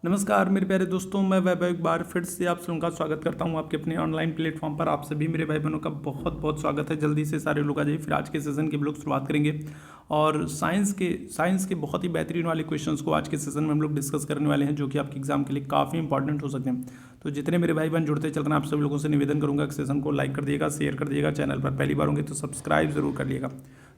नमस्कार मेरे प्यारे दोस्तों, मैं वैभव एक बार फिर से आप सबका स्वागत करता हूं आपके अपने ऑनलाइन प्लेटफॉर्म पर। आप सभी मेरे भाई बहनों का बहुत बहुत स्वागत है। जल्दी से सारे लोग आ जाइए, फिर आज के सेशन की हम लोग शुरुआत करेंगे और साइंस के बहुत ही बेहतरीन वाले क्वेश्चंस को आज के सेशन में हम लोग डिस्कस करने वाले हैं, जो कि आपके एग्जाम के लिए काफ़ी इंपॉर्टेंट हो सकते हैं। तो जितने मेरे भाई बहन जुड़ते चल रहे हैं, आप सभी लोगों से निवेदन करूंगा कि सेशन को लाइक कर दिएगा, शेयर कर दिएगा, चैनल पर पहली बार होंगे तो सब्सक्राइब जरूर कर लिएगा।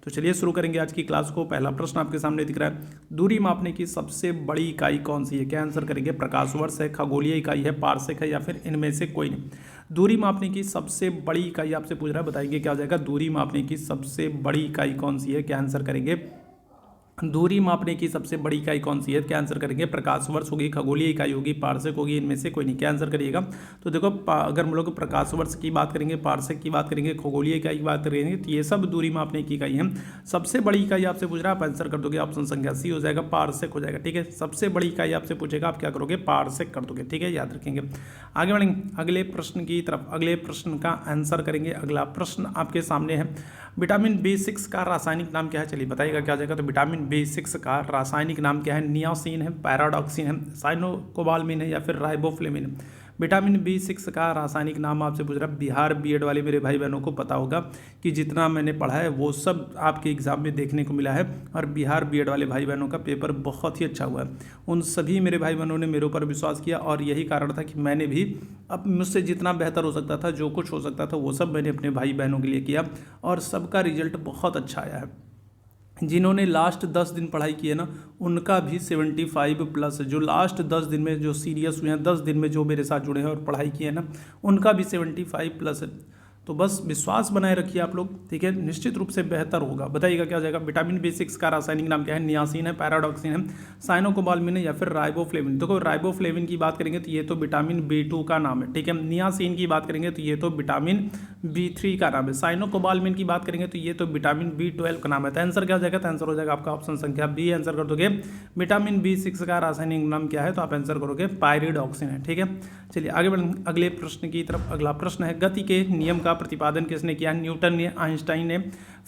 तो चलिए शुरू करेंगे आज की क्लास को। पहला प्रश्न आपके सामने दिख रहा है, दूरी मापने की सबसे बड़ी इकाई कौन सी है? क्या आंसर करेंगे? प्रकाश वर्ष है, खगोलीय इकाई है, पारसेक है, या फिर इनमें से कोई नहीं। दूरी मापने की सबसे बड़ी इकाई आपसे पूछ रहा है, बताइए क्या हो जाएगा? दूरी मापने की सबसे बड़ी इकाई कौन सी है? क्या आंसर करेंगे? दूरी मापने की सबसे बड़ी इकाई कौन सी है? क्या आंसर करेंगे? प्रकाश वर्ष होगी, खगोलीय इकाई होगी, पारसेक होगी, इनमें से कोई नहीं। क्या आंसर करिएगा? तो देखो, अगर हम लोग प्रकाश वर्ष की बात करेंगे, पारसेक की बात करेंगे, खगोलीय इकाई की बात करेंगे, तो ये सब दूरी मापने की इकाई है। सबसे बड़ी इकाई आपसे पूछ रहा है, आप आंसर कर दोगे ऑप्शन संख्या सी हो जाएगा, पारसेक हो जाएगा। ठीक है, सबसे बड़ी इकाई आपसे पूछेगा, आप क्या करोगे? पारसेक कर दोगे। ठीक है, याद रखेंगे। आगे बढ़ेंगे अगले प्रश्न की तरफ। अगले प्रश्न का आंसर करेंगे। अगला प्रश्न आपके सामने है, विटामिन B6 का रासायनिक नाम क्या है? चलिए बताइएगा क्या हो जाएगा? तो विटामिन B6 का रासायनिक नाम क्या है? नियासिन है, पैराडॉक्सिन है, साइनोकोबाल्मिन है, या फिर राइबोफ्लेविन है। विटामिन B6 का रासायनिक नाम आपसे पूछ रहा है। बिहार बीएड वाले मेरे भाई बहनों को पता होगा कि जितना मैंने पढ़ा है वो सब आपके एग्जाम में देखने को मिला है, और बिहार बीएड वाले भाई बहनों का पेपर बहुत ही अच्छा हुआ है। उन सभी मेरे भाई बहनों ने मेरे ऊपर विश्वास किया, और यही कारण था कि मैंने भी अब मुझसे जितना बेहतर हो सकता था, जो कुछ हो सकता था, वो सब मैंने अपने भाई बहनों के लिए किया, और सबका रिजल्ट बहुत अच्छा आया है। जिन्होंने लास्ट 10 दिन पढ़ाई की है ना, उनका भी 75+ है। जो लास्ट 10 दिन में जो सीरियस हुए हैं, 10 दिन में जो मेरे साथ जुड़े हैं और पढ़ाई की है ना, उनका भी 75+ है। तो बस विश्वास बनाए रखिए आप लोग, ठीक है, निश्चित रूप से बेहतर होगा। बताइएगा क्या हो जाएगा? विटामिन B6 का रासायनिक नाम क्या है? नियासिन है, पैराडॉक्सिन है, साइनोकोबाल्मिन है, या फिर राइबोफ्लेविन। देखो, राइबोफ्लेविन की बात करेंगे तो ये तो विटामिन B2 का नाम है। ठीक है, नियासिन की बात करेंगे तो ये तो विटामिन B3 का नाम है। साइनोकोबाल्मिन की बात करेंगे तो ये तो विटामिन B12 का नाम है। तो आंसर क्या हो जाएगा? तो आंसर हो जाएगा आपका ऑप्शन संख्या बी। आंसर कर दोगे विटामिन B6 का रासायनिक नाम क्या है, तो आप आंसर करोगे पायरिडॉक्सिन है। ठीक है, चलिए आगे बढ़ेंगे अगले प्रश्न की तरफ। अगला प्रश्न है, गति के नियम का प्रतिपादन किसने किया? न्यूटन ने, आइंस्टाइन ने,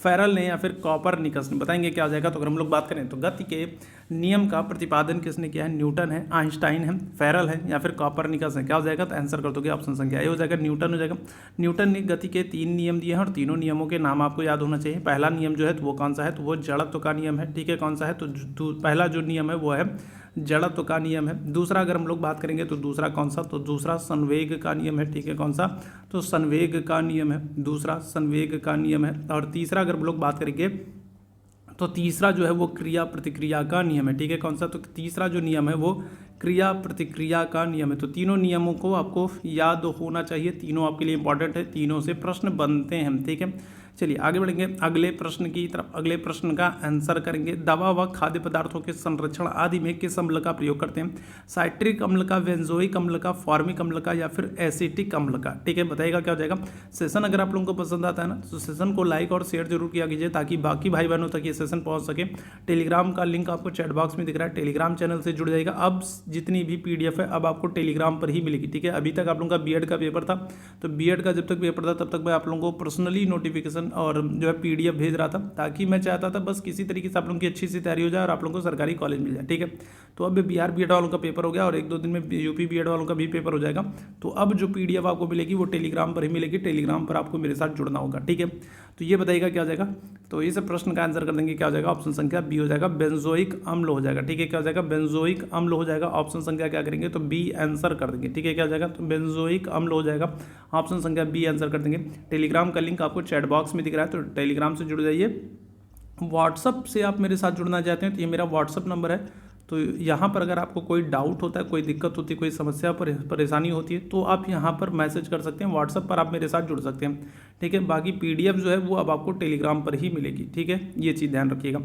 फेरल ने, या फिर कॉपरनिकस ने। बताएंगे क्या हो जाएगा? तो अगर हम लोग बात करें तो गति के नियम का प्रतिपादन किसने किया है? न्यूटन है, आइंस्टाइन है, फेरल है, या फिर कॉपरनिकस है। क्या हो जाएगा? तो आंसर कर दोगे ऑप्शन संख्या ए हो जाएगा, न्यूटन हो जाएगा। न्यूटन ने गति के 3 नियम दिए हैं, और तीनों नियमों के नाम आपको याद होना चाहिए। पहला नियम जो है तो वो कौन सा है? तो वो जड़त्व का नियम है। ठीक है, कौन सा है? तो पहला जो नियम है वो है जड़त्व का नियम है। दूसरा अगर हम लोग बात करेंगे तो दूसरा कौन सा? तो दूसरा संवेग का नियम है। ठीक है, कौन सा? तो संवेग का नियम है, दूसरा संवेग का नियम है। और तीसरा अगर हम लोग बात करेंगे तो तीसरा जो है वो क्रिया प्रतिक्रिया का नियम है। ठीक है, कौन सा? तो तीसरा जो नियम है वो क्रिया प्रतिक्रिया का नियम है। तो तीनों नियमों को आपको याद होना चाहिए, तीनों आपके लिए इंपॉर्टेंट है, तीनों से प्रश्न बनते हैं। ठीक है, चलिए आगे बढ़ेंगे अगले प्रश्न की तरफ। अगले प्रश्न का आंसर करेंगे, दवा व खाद्य पदार्थों के संरक्षण आदि में किस अम्ल का प्रयोग करते हैं? साइट्रिक अम्ल का, बेंजोइक अम्ल का, फॉर्मिक अम्ल का, या फिर एसिटिक अम्ल का। ठीक है, बताइएगा क्या हो जाएगा? सेशन अगर आप लोगों को पसंद आता है ना, तो सेशन को लाइक और शेयर जरूर किया कीजिए, ताकि बाकी भाई बहनों तक ये सेशन पहुंच सके। टेलीग्राम का लिंक आपको चैट बॉक्स में दिख रहा है, टेलीग्राम चैनल से जुड़ जाएगा। अब जितनी भी PDF है अब आपको टेलीग्राम पर ही मिलेगी। ठीक है, अभी तक आप लोगों का बीएड का पेपर था, तो बीएड का जब तक पेपर था तब तक मैं आप लोगों को पर्सनली नोटिफिकेशन और जो है PDF भेज रहा था, ताकि मैं चाहता था बस किसी तरीके से आप लोगों की अच्छी सी तैयारी हो जाए और आप लोगों को सरकारी कॉलेज मिल जाए। ठीक है, तो अब बिहार बीएड वालों का पेपर हो गया, और 1-2 दिन में यूपी बीएड वालों का भी पेपर हो जाएगा। तो अब जो PDF आपको मिलेगी वो टेलीग्राम पर ही मिलेगी, टेलीग्राम पर आपको मेरे साथ जुड़ना होगा। ठीक है, तो ये बताइएगा क्या हो जाएगा? तो इस प्रश्न का आंसर कर देंगे, क्या हो जाएगा? ऑप्शन संख्या बी हो जाएगा, बेंजोइक अम्ल हो जाएगा। ठीक है, क्या हो जाएगा? बेंजोइक अम्ल हो जाएगा। ऑप्शन संख्या क्या करेंगे? तो बी आंसर कर देंगे। ठीक है, क्या हो जाएगा? तो बेंजोइक अम्ल हो जाएगा, ऑप्शन संख्या बी आंसर कर देंगे। टेलीग्राम का लिंक आपको चैट बॉक्स में दिख रहा है, तो टेलीग्राम से जुड़ जाइए। व्हाट्सअप से आप मेरे साथ जुड़ना चाहते हैं तो ये मेरा व्हाट्सअप नंबर है। तो यहाँ पर अगर आपको कोई डाउट होता है, कोई दिक्कत होती है, कोई समस्या परेशानी होती है, तो आप यहाँ पर मैसेज कर सकते हैं, व्हाट्सअप पर आप मेरे साथ जुड़ सकते हैं। ठीक है, बाकी PDF जो है वो अब आपको टेलीग्राम पर ही मिलेगी। ठीक है, ये चीज़ ध्यान रखिएगा।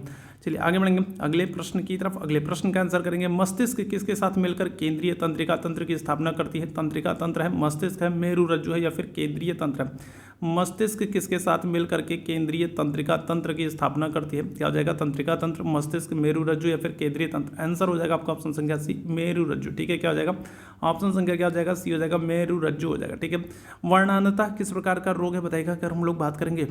चलिए आगे बढ़ेंगे अगले प्रश्न की तरफ। अगले प्रश्न का आंसर करेंगे, मस्तिष्क किसके साथ मिलकर केंद्रीय तंत्रिका तंत्र की स्थापना करती है? तंत्रिका तंत्र है, मस्तिष्क है, मेरु रज्जु है, या फिर केंद्रीय तंत्र है? मस्तिष्क किसके साथ मिलकर के केंद्रीय तंत्रिका तंत्र की स्थापना करती है? क्या हो जाएगा? तंत्रिका तंत्र, मस्तिष्क, मेरु रज्जु, या फिर केंद्रीय तंत्र। आंसर हो जाएगा आपका ऑप्शन संख्या सी, मेरु रज्जु। ठीक है, क्या हो जाएगा? ऑप्शन संख्या क्या हो जाएगा? सी हो जाएगा, मेरु रज्जु हो जाएगा। ठीक है, वर्णांधता किस प्रकार का रोग है? बताइएगा अगर हम लोग बात करेंगे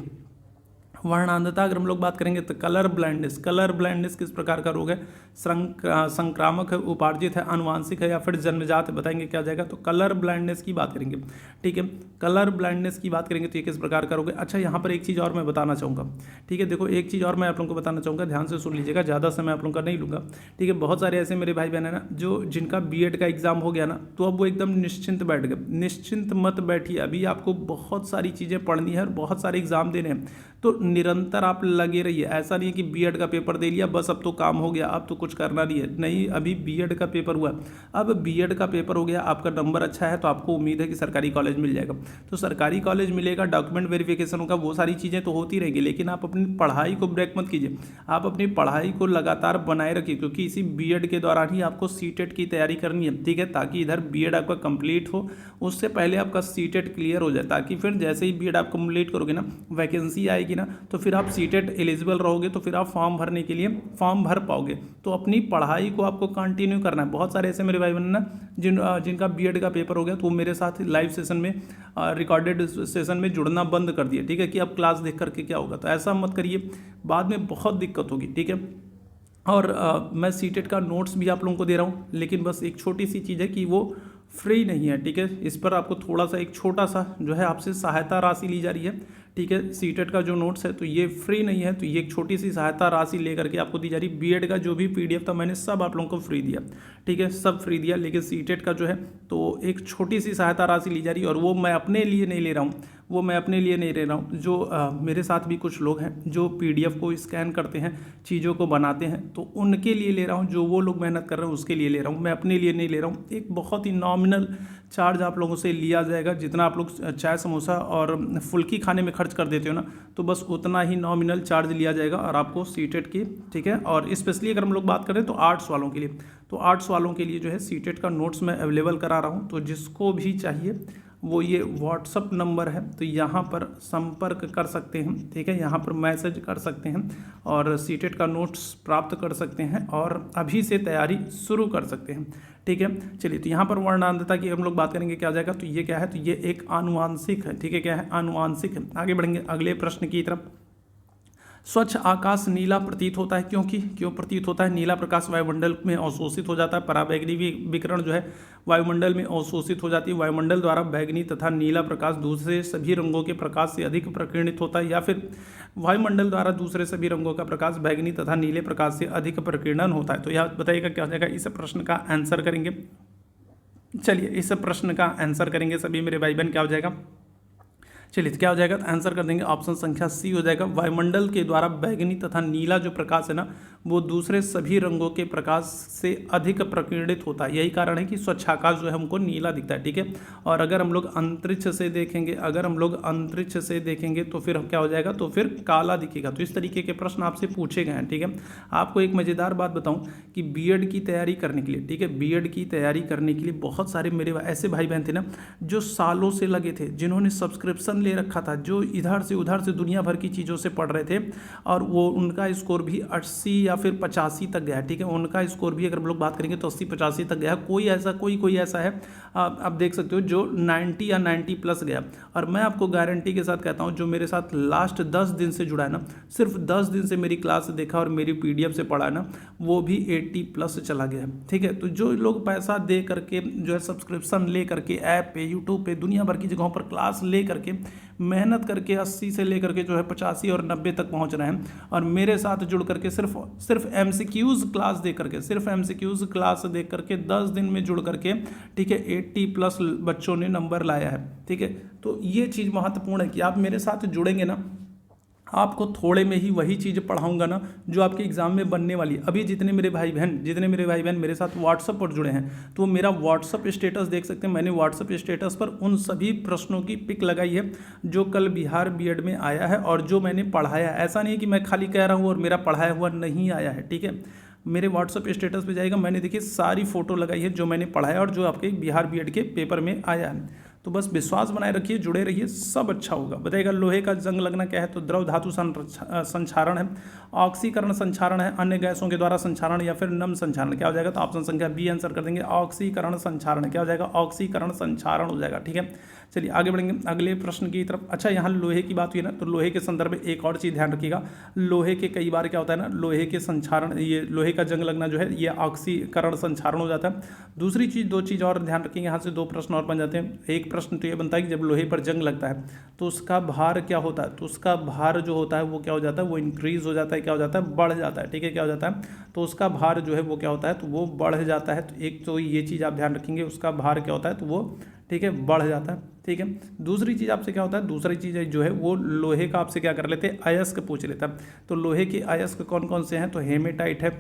वर्णांधता अगर हम लोग बात करेंगे तो कलर ब्लाइंडनेस किस प्रकार का रोग है, संक्रामक है, उपार्जित है, आनुवांशिक है या फिर जन्मजात है, बताएंगे क्या जाएगा। तो कलर ब्लाइंडनेस की बात करेंगे, ठीक है, कलर ब्लाइंडनेस की बात करेंगे तो ये किस प्रकार का रोग है। अच्छा, यहाँ पर एक चीज़ और मैं बताना चाहूँगा, ठीक है, देखो एक चीज़ और मैं आप लोगों को बताना चाहूँगा, ध्यान से सुन लीजिएगा, ज़्यादा समय आप लोगों का नहीं लूँगा, ठीक है। बहुत सारे ऐसे मेरे भाई बहन है ना जो जिनका बीएड का एग्जाम हो गया ना, तो अब वो एकदम निश्चिंत बैठ गए। निश्चिंत मत बैठिए, अभी आपको बहुत सारी चीज़ें पढ़नी है और बहुत सारे एग्जाम देने हैं, तो निरंतर आप लगे रहिए। ऐसा नहीं है कि बीएड का पेपर दे लिया बस अब तो काम हो गया, अब तो कुछ करना नहीं है, नहीं, अभी बीएड का पेपर हुआ, अब बीएड का पेपर हो गया, आपका नंबर अच्छा है तो आपको उम्मीद है कि सरकारी कॉलेज मिल जाएगा। तो सरकारी कॉलेज मिलेगा, डॉक्यूमेंट वेरिफिकेशन होगा, वो सारी चीज़ें तो होती रहेंगी, लेकिन आप अपनी पढ़ाई को ब्रेक मत कीजिए, आप अपनी पढ़ाई को लगातार बनाए रखिए, क्योंकि इसी बीएड के दौरान ही आपको सीटेट की तैयारी करनी है, ठीक है, ताकि इधर बीएड आपका कंप्लीट हो, उससे पहले आपका सीटेट क्लियर हो जाए, ताकि फिर जैसे ही बीएड आप कंप्लीट करोगे ना, वैकेंसी आएगी ना, तो फिर आप सीटेट एलिजिबल रहोगे, तो फिर आप फॉर्म भरने के लिए फॉर्म भर पाओगे। तो अपनी पढ़ाई को आपको कंटिन्यू करना है। बहुत सारे ऐसे मेरे भाई बहन ना जिनका बीएड का पेपर हो गया, तो वो मेरे साथ लाइव सेशन में, रिकॉर्डेड सेशन में जुड़ना बंद कर दिए, ठीक है, कि अब क्लास देख करके क्या होगा। तो ऐसा मत करिए, बाद में बहुत दिक्कत होगी, ठीक है। और मैं सीटेट का नोट्स भी आप लोगों को दे रहा हूँ, लेकिन बस एक छोटी सी चीज़ है कि वो फ्री नहीं है, ठीक है, इस पर आपको थोड़ा सा एक छोटा सा जो है आपसे सहायता राशि ली जा रही है, ठीक है। सीटेट का जो नोट्स है तो ये फ्री नहीं है, तो ये एक छोटी सी सहायता राशि लेकर के आपको दी जा रही है। बीएड का जो भी पीडीएफ था मैंने सब आप लोगों को फ्री दिया, ठीक है, सब फ्री दिया, लेकिन सीटेट का जो है तो एक छोटी सी सहायता राशि ली जा रही है, और वो मैं अपने लिए नहीं ले रहा हूँ, वो मैं अपने लिए नहीं ले रहा हूँ, जो मेरे साथ भी कुछ लोग हैं जो पीडीएफ को स्कैन करते हैं, चीज़ों को बनाते हैं, तो उनके लिए ले रहा हूँ, जो वो लोग मेहनत कर रहे हैं उसके लिए ले रहा हूँ, मैं अपने लिए नहीं ले रहा हूँ। एक बहुत ही नॉमिनल चार्ज आप लोगों से लिया जाएगा, जितना आप लोग चाय समोसा और फुल्की खाने में खर्च कर देते हो ना, तो बस उतना ही नॉमिनल चार्ज लिया जाएगा और आपको सीटेट की, ठीक है। और स्पेशली अगर हम लोग बात करें तो आर्ट्स वालों के लिए, तो आर्ट्स वालों के लिए जो है सीटेट का नोट्स मैं अवेलेबल करा रहा हूँ, तो जिसको भी चाहिए वो ये व्हाट्सअप नंबर है, तो यहाँ पर संपर्क कर सकते हैं, ठीक है, यहाँ पर मैसेज कर सकते हैं और सीटेट का नोट्स प्राप्त कर सकते हैं और अभी से तैयारी शुरू कर सकते हैं, ठीक है। चलिए, तो यहाँ पर वर्णांधता की हम लोग बात करेंगे, क्या जाएगा, तो ये क्या है, तो ये एक आनुवांशिक है, ठीक है, क्या है, आनुवांशिक है। आगे बढ़ेंगे अगले प्रश्न की तरफ। स्वच्छ आकाश नीला प्रतीत होता है, क्यों प्रतीत होता है? नीला प्रकाश वायुमंडल में अवशोषित हो जाता है, पराबैंगनी विकिरण जो है वायुमंडल में अवशोषित हो जाती है, वायुमंडल द्वारा बैगनी तथा नीला प्रकाश दूसरे सभी रंगों के प्रकाश से अधिक प्रकीर्णित होता है, या फिर वायुमंडल द्वारा दूसरे सभी रंगों का प्रकाश बैगनी तथा नीले प्रकाश से अधिक प्रकीर्णन होता है। तो यह बताइएगा क्या हो जाएगा, इस प्रश्न का आंसर करेंगे। चलिए, इस प्रश्न का आंसर करेंगे सभी मेरे भाई बहन, क्या हो जाएगा, चलिए, तो क्या हो जाएगा, तो आंसर कर देंगे ऑप्शन संख्या सी हो जाएगा। वायुमंडल के द्वारा बैगनी तथा नीला जो प्रकाश है ना, वो दूसरे सभी रंगों के प्रकाश से अधिक प्रकीर्णित होता है, यही कारण है कि स्वच्छ आकाश जो है हमको नीला दिखता है, ठीक है। और अगर हम लोग अंतरिक्ष से देखेंगे, तो फिर क्या हो जाएगा, तो फिर काला दिखेगा। तो इस तरीके के प्रश्न आपसे पूछे गए हैं, ठीक है। आपको एक मज़ेदार बात बताऊं कि बीएड की तैयारी करने के लिए, ठीक है, बीएड की तैयारी करने के लिए बहुत सारे मेरे ऐसे भाई बहन थे ना जो सालों से लगे थे, जिन्होंने सब्सक्रिप्शन ले रखा था, जो इधर से उधर से दुनिया भर की चीज़ों से पढ़ रहे थे, और वो उनका स्कोर भी 80 या फिर 85 तक गया, ठीक है। उनका स्कोर भी अगर हम लोग बात करेंगे तो 80-85 तक गया। कोई ऐसा है, आप देख सकते हो, जो 90 या 90 प्लस गया। और मैं आपको गारंटी के साथ कहता हूँ, जो मेरे साथ लास्ट 10 दिन से जुड़ा है ना, सिर्फ 10 दिन से मेरी क्लास देखा और मेरी पीडीएफ से पढ़ा है ना, वो भी 80 प्लस चला गया, ठीक है। तो जो लोग पैसा दे करके जो है सब्सक्रिप्शन ले करके ऐप पे, यूट्यूब पे, दुनिया भर की जगहों पर क्लास ले करके मेहनत करके 80 से लेकर के जो है 85 और 90 तक पहुंच रहे हैं, और मेरे साथ जुड़ करके सिर्फ एमसीक्यूज़ क्लास दे करके, सिर्फ एमसीक्यूज़ क्लास दे करके 10 दिन में जुड़ करके, ठीक है, 80 प्लस बच्चों ने नंबर लाया है, ठीक है। तो ये चीज़ महत्वपूर्ण है कि आप मेरे साथ जुड़ेंगे ना, आपको थोड़े में ही वही चीज़ पढ़ाऊंगा ना जो आपके एग्जाम में बनने वाली है। अभी जितने मेरे भाई बहन मेरे साथ व्हाट्सअप पर जुड़े हैं, तो मेरा व्हाट्सअप स्टेटस देख सकते हैं। मैंने व्हाट्सअप स्टेटस पर उन सभी प्रश्नों की पिक लगाई है जो कल बिहार बीएड में आया है और जो मैंने पढ़ाया है। ऐसा नहीं है कि मैं खाली कह रहा हूँ और मेरा पढ़ाया हुआ नहीं आया है, ठीक है। मेरे व्हाट्सअप स्टेटस पे जाएगा, मैंने देखिए सारी फ़ोटो लगाई है जो मैंने पढ़ाया और जो आपके बिहार बीएड के पेपर में आया है। तो बस विश्वास बनाए रखिए, जुड़े रहिए, सब अच्छा होगा। बताइएगा लोहे का जंग लगना क्या है, तो द्रव धातु संक्षारण है, ऑक्सीकरण संक्षारण है, अन्य गैसों के द्वारा संक्षारण या फिर नम संक्षारण। क्या हो जाएगा, तो ऑप्शन संख्या बी आंसर कर देंगे, ऑक्सीकरण संक्षारण। क्या हो जाएगा, ऑक्सीकरण संक्षारण हो जाएगा। ठीक है, चलिए आगे बढ़ेंगे अगले प्रश्न की तरफ। अच्छा, यहाँ लोहे की बात हुई ना, तो लोहे के संदर्भ में एक और चीज़ ध्यान रखिएगा, लोहे के कई बार क्या होता है ना, लोहे के संक्षारण, ये लोहे का जंग लगना जो है ये ऑक्सीकरण संक्षारण हो जाता है। दूसरी चीज़, दो चीज़ और ध्यान रखेंगे, यहाँ से दो प्रश्न और बन जाते हैं। एक प्रश्न तो ये बनता है कि जब लोहे पर जंग लगता है तो उसका भार क्या होता है, तो उसका भार जो होता है वो क्या हो जाता है, वो इंक्रीज हो जाता है, क्या हो जाता है, बढ़ जाता है। ठीक है, क्या हो जाता है, तो उसका भार जो है वो क्या होता है, तो वो बढ़ जाता है। तो एक तो ये चीज़ आप ध्यान रखेंगे, उसका भार क्या होता है, तो वो ठीक है बढ़ जाता है। ठीक है, दूसरी चीज़ आपसे क्या होता है, दूसरी चीज़ जो है वो लोहे का आपसे क्या कर लेते हैं, अयस्क पूछ लेता है। तो लोहे के अयस्क कौन कौन से हैं, तो हेमेटाइट है,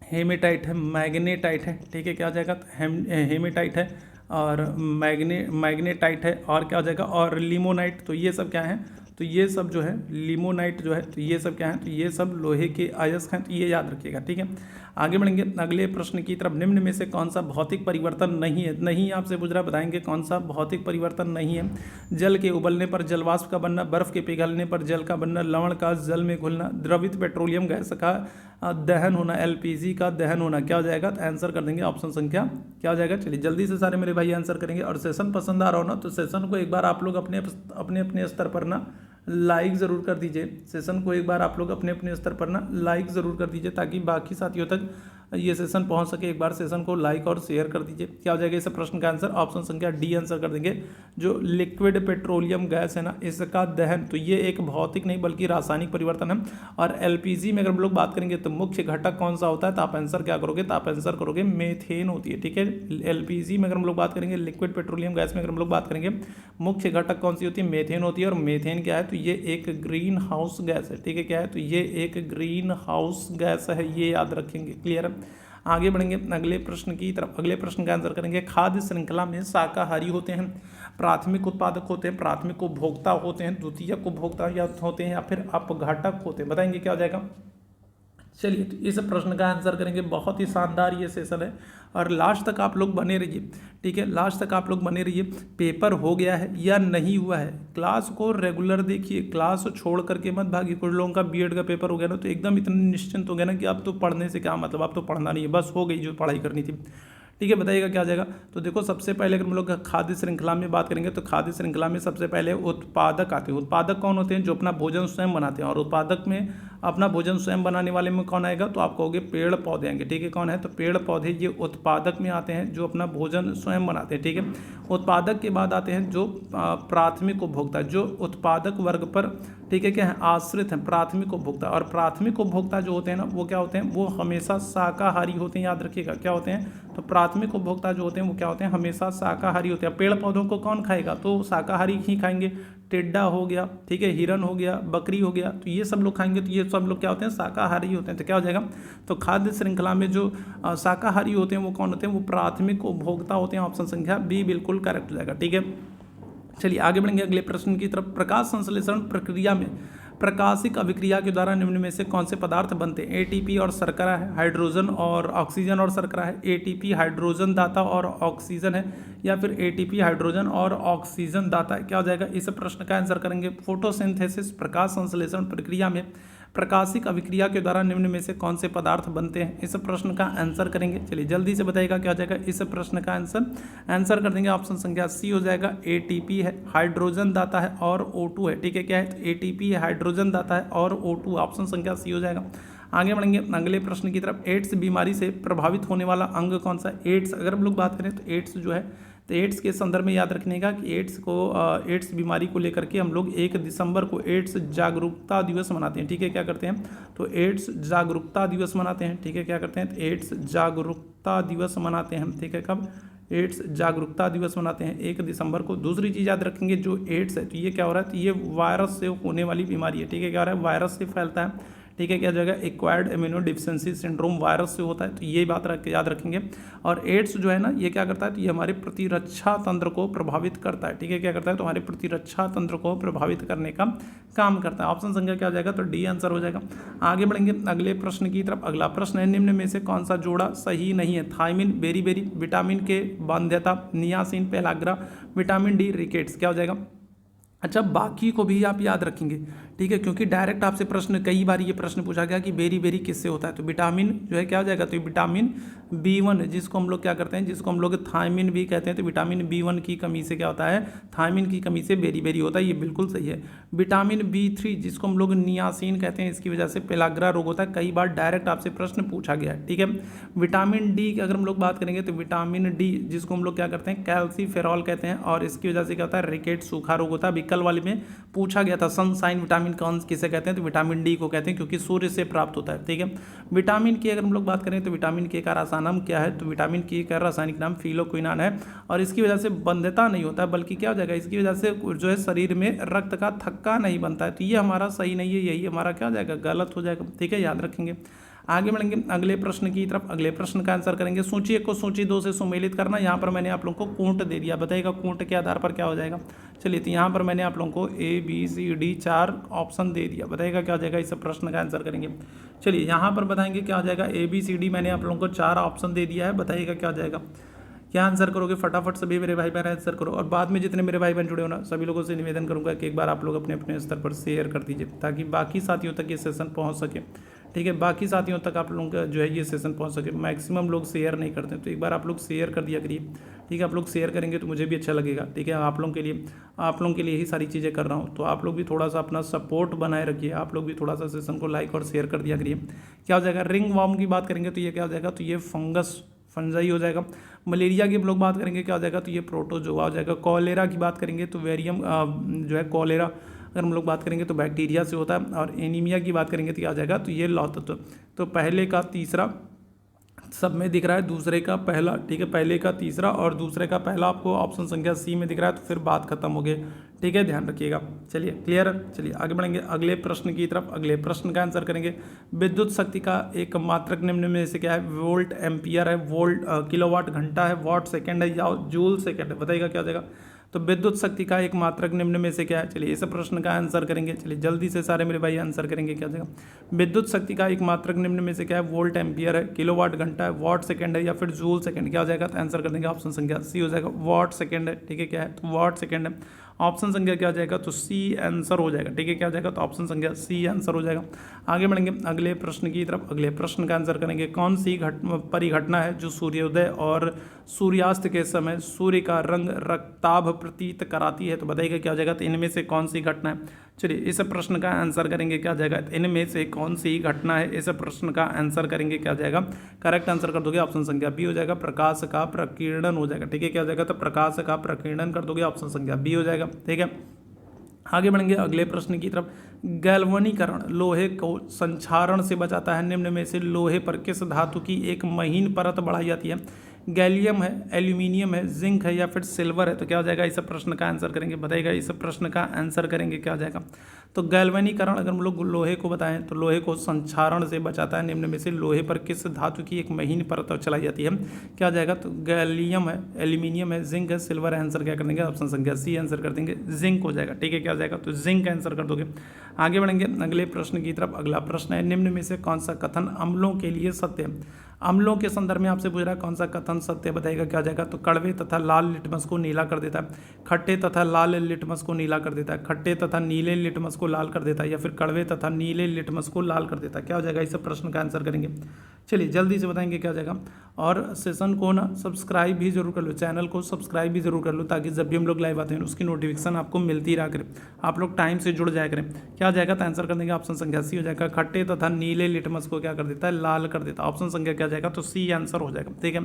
हेमेटाइट है, मैग्नेटाइट है। ठीक है, क्या हो जाएगा, हेमेटाइट है और मैग्नेटाइट है, और क्या हो जाएगा, और लिमोनाइट। तो ये सब क्या है, तो ये सब जो है लिमोनाइट जो है, तो ये सब क्या है, तो ये सब लोहे के अयस्क हैं। तो ये याद रखिएगा। ठीक है, आगे बढ़ेंगे अगले प्रश्न की तरफ। निम्न में से कौन सा भौतिक परिवर्तन नहीं है, नहीं आपसे पूछ रहा, बताएंगे कौन सा भौतिक परिवर्तन नहीं है। जल के उबलने पर जलवाष्प का बनना, बर्फ के पिघलने पर जल का बनना, लवण का जल में घुलना, द्रवित पेट्रोलियम गैस का दहन होना, एलपीजी का दहन होना। क्या हो जाएगा, तो आंसर कर देंगे ऑप्शन संख्या क्या हो जाएगा। चलिए जल्दी से सारे मेरे भाई आंसर करेंगे। और सेशन पसंद आ रहा हो ना, तो सेशन को एक बार आप लोग अपने अपने स्तर पर ना लाइक ज़रूर कर दीजिए। सेशन को एक बार आप लोग अपने अपने स्तर पर ना लाइक ज़रूर कर दीजिए, ताकि बाकी साथियों तक ये सेशन पहुंच सके। एक बार सेशन को लाइक और शेयर कर दीजिए। क्या हो जाएगा इस प्रश्न का आंसर, ऑप्शन संख्या डी आंसर कर देंगे। जो लिक्विड पेट्रोलियम गैस है ना, इसका दहन, तो ये एक भौतिक नहीं बल्कि रासायनिक परिवर्तन है। और एलपीजी में अगर हम लोग बात करेंगे तो मुख्य घटक कौन सा होता है, तो आप आंसर क्या करोगे, तो आप आंसर करोगे मेथेन होती है। ठीक है, एलपीजी में अगर हम लोग बात करेंगे, लिक्विड पेट्रोलियम गैस में अगर हम लोग बात करेंगे, मुख्य घटक कौन सी होती है, मेथेन होती है। और मेथेन क्या है, तो ये एक ग्रीन हाउस गैस है। ठीक है, क्या है, तो ये एक ग्रीन हाउस गैस है, ये याद रखेंगे। क्लियर है, आगे बढ़ेंगे अगले प्रश्न की तरफ। अगले प्रश्न का आंसर करेंगे, खाद्य श्रृंखला में शाकाहारी होते हैं, प्राथमिक उत्पादक होते हैं, प्राथमिक उपभोक्ता होते हैं, द्वितीयक उपभोक्ता या होते हैं, या फिर अपघातक होते हैं। बताएंगे क्या हो जाएगा। चलिए तो इस प्रश्न का आंसर करेंगे। बहुत ही शानदार ये सेशन है और लास्ट तक आप लोग बने रहिए। ठीक है, लास्ट तक आप लोग बने रहिए। पेपर हो गया है या नहीं हुआ है, क्लास को रेगुलर देखिए, क्लास छोड़ करके मत भागिए। कुछ लोगों का बीएड का पेपर हो गया ना, तो एकदम इतने निश्चिंत हो गया ना कि अब तो पढ़ने से क्या मतलब, अब तो पढ़ना नहीं है, बस हो गई जो पढ़ाई करनी थी। ठीक है, बताइएगा क्या आ जाएगा। तो देखो सबसे पहले अगर हम लोग खाद्य श्रृंखला में बात करेंगे, तो खाद्य श्रृंखला में सबसे पहले उत्पादक आते हैं। उत्पादक कौन होते हैं, जो अपना भोजन स्वयं बनाते हैं। और उत्पादक में अपना भोजन स्वयं बनाने वाले में कौन आएगा, तो आप कहोगे पेड़ पौधे आएंगे। ठीक है, कौन है, तो पेड़ पौधे ये उत्पादक में आते हैं, जो अपना भोजन स्वयं बनाते हैं। ठीक है, उत्पादक के बाद आते हैं जो प्राथमिक उपभोक्ता, जो उत्पादक वर्ग पर ठीक है क्या है आश्रित हैं, प्राथमिक उपभोक्ता। और प्राथमिक उपभोक्ता जो होते हैं ना, वो क्या होते हैं, वो हमेशा शाकाहारी होते हैं। याद रखिएगा क्या होते हैं, तो प्राथमिक उपभोक्ता जो होते हैं वो क्या होते हैं, हमेशा शाकाहारी होते हैं। पेड़ पौधों को कौन खाएगा, तो शाकाहारी ही खाएंगे। टिड्डा हो गया, ठीक है, हिरन हो गया, बकरी हो गया, तो ये सब लोग खाएंगे। तो ये सब लोग क्या होते हैं, शाकाहारी होते हैं। तो क्या हो जाएगा, तो खाद्य श्रृंखला में जो शाकाहारी होते हैं वो कौन होते हैं, वो प्राथमिक उपभोक्ता होते हैं। ऑप्शन संख्या बी बिल्कुल करेक्ट हो जाएगा। ठीक है, चलिए आगे बढ़ेंगे अगले प्रश्न की तरफ। प्रकाश संश्लेषण प्रक्रिया में प्रकाशिक अभिक्रिया के द्वारा निम्न में से कौन से पदार्थ बनते हैं। एटीपी और शर्करा है, हाइड्रोजन और ऑक्सीजन और शर्करा है, एटीपी हाइड्रोजन दाता और ऑक्सीजन है, या फिर एटीपी हाइड्रोजन और ऑक्सीजन दाता है। क्या हो जाएगा, इस प्रश्न का आंसर करेंगे फोटोसिंथेसिस। प्रकाश संश्लेषण प्रक्रिया में प्रकाशिक अभिक्रिया के द्वारा निम्न में से कौन से पदार्थ बनते हैं, इस प्रश्न का आंसर करेंगे। चलिए जल्दी से बताइएगा क्या हो जाएगा इस प्रश्न का आंसर कर देंगे। ऑप्शन संख्या सी हो जाएगा, एटीपी है, हाइड्रोजन दाता है और O2 है। ठीक है, क्या है, तो एटीपी है, हाइड्रोजन दाता है और O2, ऑप्शन संख्या सी हो जाएगा। आगे बढ़ेंगे अगले प्रश्न की तरफ। एड्स बीमारी से प्रभावित होने वाला अंग कौन सा है। एड्स अगर हम लोग बात करें तो एड्स जो है, तो एड्स के संदर्भ में याद रखने का कि एड्स बीमारी को लेकर के हम लोग 1 दिसंबर को एड्स जागरूकता दिवस मनाते हैं। ठीक है, क्या करते हैं, तो एड्स जागरूकता दिवस मनाते हैं। ठीक है, क्या करते हैं, तो एड्स जागरूकता दिवस मनाते हैं। ठीक है, कब, एड्स जागरूकता दिवस मनाते हैं 1 दिसंबर को। दूसरी चीज़ याद रखेंगे, जो एड्स है तो ये क्या हो रहा है, तो ये वायरस से होने वाली बीमारी है। ठीक है, क्या हो रहा है, वायरस से फैलता है। ठीक है। क्या हो जाएगा, acquired immuno deficiency syndrome virus से होता है, तो ये बात याद रखेंगे। और एड्स जो है ना, ये क्या करता है, तो ये हमारे प्रतिरक्षा तंत्र को प्रभावित करता है, ठीक है। क्या करता है, तो हमारे प्रतिरक्षा तंत्र को प्रभावित करने का काम करता है। ऑप्शन संख्या क्या हो जाएगा, तो डी आंसर हो जाएगा। आगे बढ़ेंगे अगले प्रश्न की तरफ। अगला प्रश्न है, निम्न में से कौन सा जोड़ा सही नहीं है। थायमिन बेरी, विटामिन के बाध्यता, niacin pellagra, vitamin D rickets. क्या हो जाएगा, अच्छा बाकी को भी आप याद रखेंगे, ठीक है, क्योंकि डायरेक्ट आपसे प्रश्न कई बार ये प्रश्न पूछा गया कि बेरी किससे होता है। तो विटामिन जो है क्या हो जाएगा, तो विटामिन B1 जिसको हम लोग क्या करते हैं, जिसको हम लोग थायमिन भी कहते हैं, तो विटामिन B1 की कमी से क्या होता है, थायमिन की कमी से बेरी होता है, ये बिल्कुल सही है। विटामिन B3 जिसको हम लोग नियासिन कहते हैं, इसकी वजह से पेलाग्रा रोग होता है, कई बार डायरेक्ट आपसे प्रश्न पूछा गया है, ठीक है। विटामिन डी की अगर हम लोग बात करेंगे, तो विटामिन डी जिसको हम लोग क्या करते हैं, कैल्सीफेरॉल कहते हैं, और इसकी वजह से क्या होता है, रिकेट सूखा रोग होता है। विकल वाले में पूछा गया था सनसाइन विटामिन कौन किसे कहते हैं, तो विटामिन डी को कहते हैं, क्योंकि सूर्य से प्राप्त होता है, ठीक है। विटामिन के अगर हम लोग बात करें, तो विटामिन के का रासायनिक नाम क्या है, तो विटामिन के का रासायनिक नाम फिलोक्विनान है, और इसकी वजह से बंध्यता नहीं होता है, बल्कि क्या हो जाएगा, इसकी वजह से जो है शरीर में रक्त का थक्का नहीं बनता है। तो ये हमारा सही नहीं है, यही हमारा क्या हो जाएगा, गलत हो जाएगा, ठीक है, याद रखेंगे। आगे बढ़ेंगे अगले प्रश्न की तरफ। अगले प्रश्न का आंसर करेंगे, सूची 1 को सूची 2 से सुमेलित करना। यहाँ पर मैंने आप लोगों को कूंट दे दिया, बताइएगा कूंट के आधार पर क्या हो जाएगा। चलिए, तो यहाँ पर मैंने आप लोगों को ABCD 4 ऑप्शन दे दिया, बताइएगा क्या हो जाएगा, इस प्रश्न का आंसर करेंगे। चलिए, यहाँ पर बताएंगे क्या हो जाएगा, ABCD मैंने आप लोगों को 4 ऑप्शन दे दिया है, बताइएगा क्या हो जाएगा, क्या आंसर करोगे। फटाफट सभी मेरे भाई बहन आंसर करो, और बाद में जितने मेरे भाई बहन जुड़े हो ना, सभी लोगों से निवेदन करूंगा कि एक बार आप लोग अपने अपने स्तर पर शेयर कर दीजिए, ताकि बाकी साथियों तक ये सेशन पहुंच सके, ठीक है। बाकी साथियों तक आप लोगों का जो है ये सेशन पहुंच सके। मैक्सिमम लोग शेयर नहीं करते, तो एक बार आप लोग शेयर कर दिया करिए, ठीक है। आप लोग शेयर करेंगे तो मुझे भी अच्छा लगेगा, ठीक है। आप लोगों के लिए यही सारी चीज़ें कर रहा हूँ, तो आप लोग भी थोड़ा सा अपना सपोर्ट बनाए रखिए, आप लोग भी थोड़ा सा सेशन को लाइक और शेयर कर दिया करिए। क्या हो जाएगा, रिंग वॉर्म की बात करेंगे तो ये क्या हो जाएगा, तो ये फंजाई हो जाएगा। मलेरिया की हम लोग बात करेंगे क्या हो जाएगा, तो ये प्रोटोजोआ हो जाएगा। कॉलेरा की बात करेंगे तो वेरियम जो है कॉलेरा अगर हम लोग बात करेंगे तो बैक्टीरिया से होता है। और एनीमिया की बात करेंगे तो क्या आ जाएगा, तो ये लौह। तो पहले का तीसरा सब में दिख रहा है, दूसरे का पहला, ठीक है, पहले का तीसरा और दूसरे का पहला आपको ऑप्शन संख्या C में दिख रहा है, तो फिर बात खत्म हो गई, ठीक है, ध्यान रखिएगा। चलिए, क्लियर है। चलिए आगे बढ़ेंगे अगले प्रश्न की तरफ। अगले प्रश्न का आंसर करेंगे, विद्युत शक्ति का एक मात्रक निम्न में से क्या है, वोल्ट एम्पियर है, वोल्ट किलोवाट घंटा है, वॉट सेकंड है, या जूल सेकंड है, बताइएगा क्या हो जाएगा। तो विद्युत शक्ति का एक मात्रक निम्न में से क्या है, चलिए इस प्रश्न का आंसर करेंगे। चलिए जल्दी से सारे मेरे भाई आंसर करेंगे, क्या हो जाएगा। विद्युत शक्ति का एक मात्रक निम्न में से क्या है, वोल्ट एम्पियर है, किलोवाट घंटा है, वॉट सेकंड है, या फिर जूल सेकंड। क्या हो जाएगा, तो आंसर कर देंगे ऑप्शन संख्या C हो जाएगा, वॉट सेकंड है, ठीक है। क्या है, तो वॉट सेकंड है। ऑप्शन संख्या क्या हो जाएगा, तो C आंसर हो जाएगा, ठीक है। क्या हो जाएगा, तो ऑप्शन संख्या C आंसर हो जाएगा। आगे बढ़ेंगे अगले प्रश्न की तरफ। अगले प्रश्न का आंसर करेंगे, कौन सी परिघटना है जो सूर्योदय और सूर्यास्त के समय सूर्य का रंग रक्ताभ प्रतीत कराती है, तो बताइएगा क्या हो जाएगा, तो इनमें से कौन सी घटना है। चलिए इस प्रश्न का आंसर करेंगे, क्या हो जाएगा, तो इनमें से कौन सी घटना है, इस प्रश्न का आंसर करेंगे, क्या हो जाएगा। करेक्ट आंसर कर दोगे, ऑप्शन संख्या B हो जाएगा, प्रकाश का प्रकीर्णन हो जाएगा, ठीक है। क्या हो जाएगा, तो प्रकाश का प्रकीर्णन कर दोगे, ऑप्शन संख्या B हो जाएगा, ठीक है। आगे बढ़ेंगे अगले प्रश्न की तरफ। गैल्वनीकरण लोहे को संक्षारण से बचाता है, निम्न में से लोहे पर किस धातु की एक महीन परत बढ़ाई जाती है। गैलियम है, एल्यूमिनियम है, जिंक है, या फिर सिल्वर है, तो क्या हो जाएगा, इस प्रश्न का आंसर करेंगे, बताइएगा इस प्रश्न का आंसर करेंगे, क्या हो जाएगा। तो गैल्वनीकरण अगर हम लोग लोहे को बताएं तो लोहे को संक्षारण से बचाता है, निम्न में से लोहे पर किस धातु की एक महीन परत चलाई जाती है। क्या हो जाएगा, तो गैलियम है, एल्यूमिनियम है, जिंक है, सिल्वर है। आंसर क्या कर देंगे, ऑप्शन संख्या C आंसर कर देंगे, जिंक हो जाएगा, ठीक है। क्या हो जाएगा, तो जिंक आंसर कर दोगे। आगे बढ़ेंगे अगले प्रश्न की तरफ। अगला प्रश्न है, निम्न में से कौन सा कथन अम्लों के लिए सत्य है। अम्लों के संदर्भ में आपसे पूछ रहा है कौन सा कथन सत्य, बताइएगा क्या हो जाएगा। तो कड़वे तथा लाल लिटमस को नीला कर देता है, खट्टे तथा लाल लिटमस को नीला कर देता है, खट्टे तथा नीले लिटमस को लाल कर देता है, या फिर कड़वे तथा नीले लिटमस को लाल कर देता है। क्या हो जाएगा, इस प्रश्न का आंसर करेंगे। चलिए जल्दी से बताएंगे क्या हो जाएगा। और सेशन को ना सब्सक्राइब भी जरूर कर लो, चैनल को सब्सक्राइब भी जरूर कर लो, ताकि जब भी हम लोग लाइव आते हैं उसकी नोटिफिकेशन आपको मिलती रहा करे, आप लोग टाइम से जुड़ जाया करें। क्या हो जाएगा, तो आंसर कर देंगे ऑप्शन संख्या C हो जाएगा, खट्टे तथा नीले लिटमस को क्या कर देता है, लाल कर देता है। ऑप्शन संख्या क्या जाएगा, तो C आंसर हो जाएगा, ठीक है।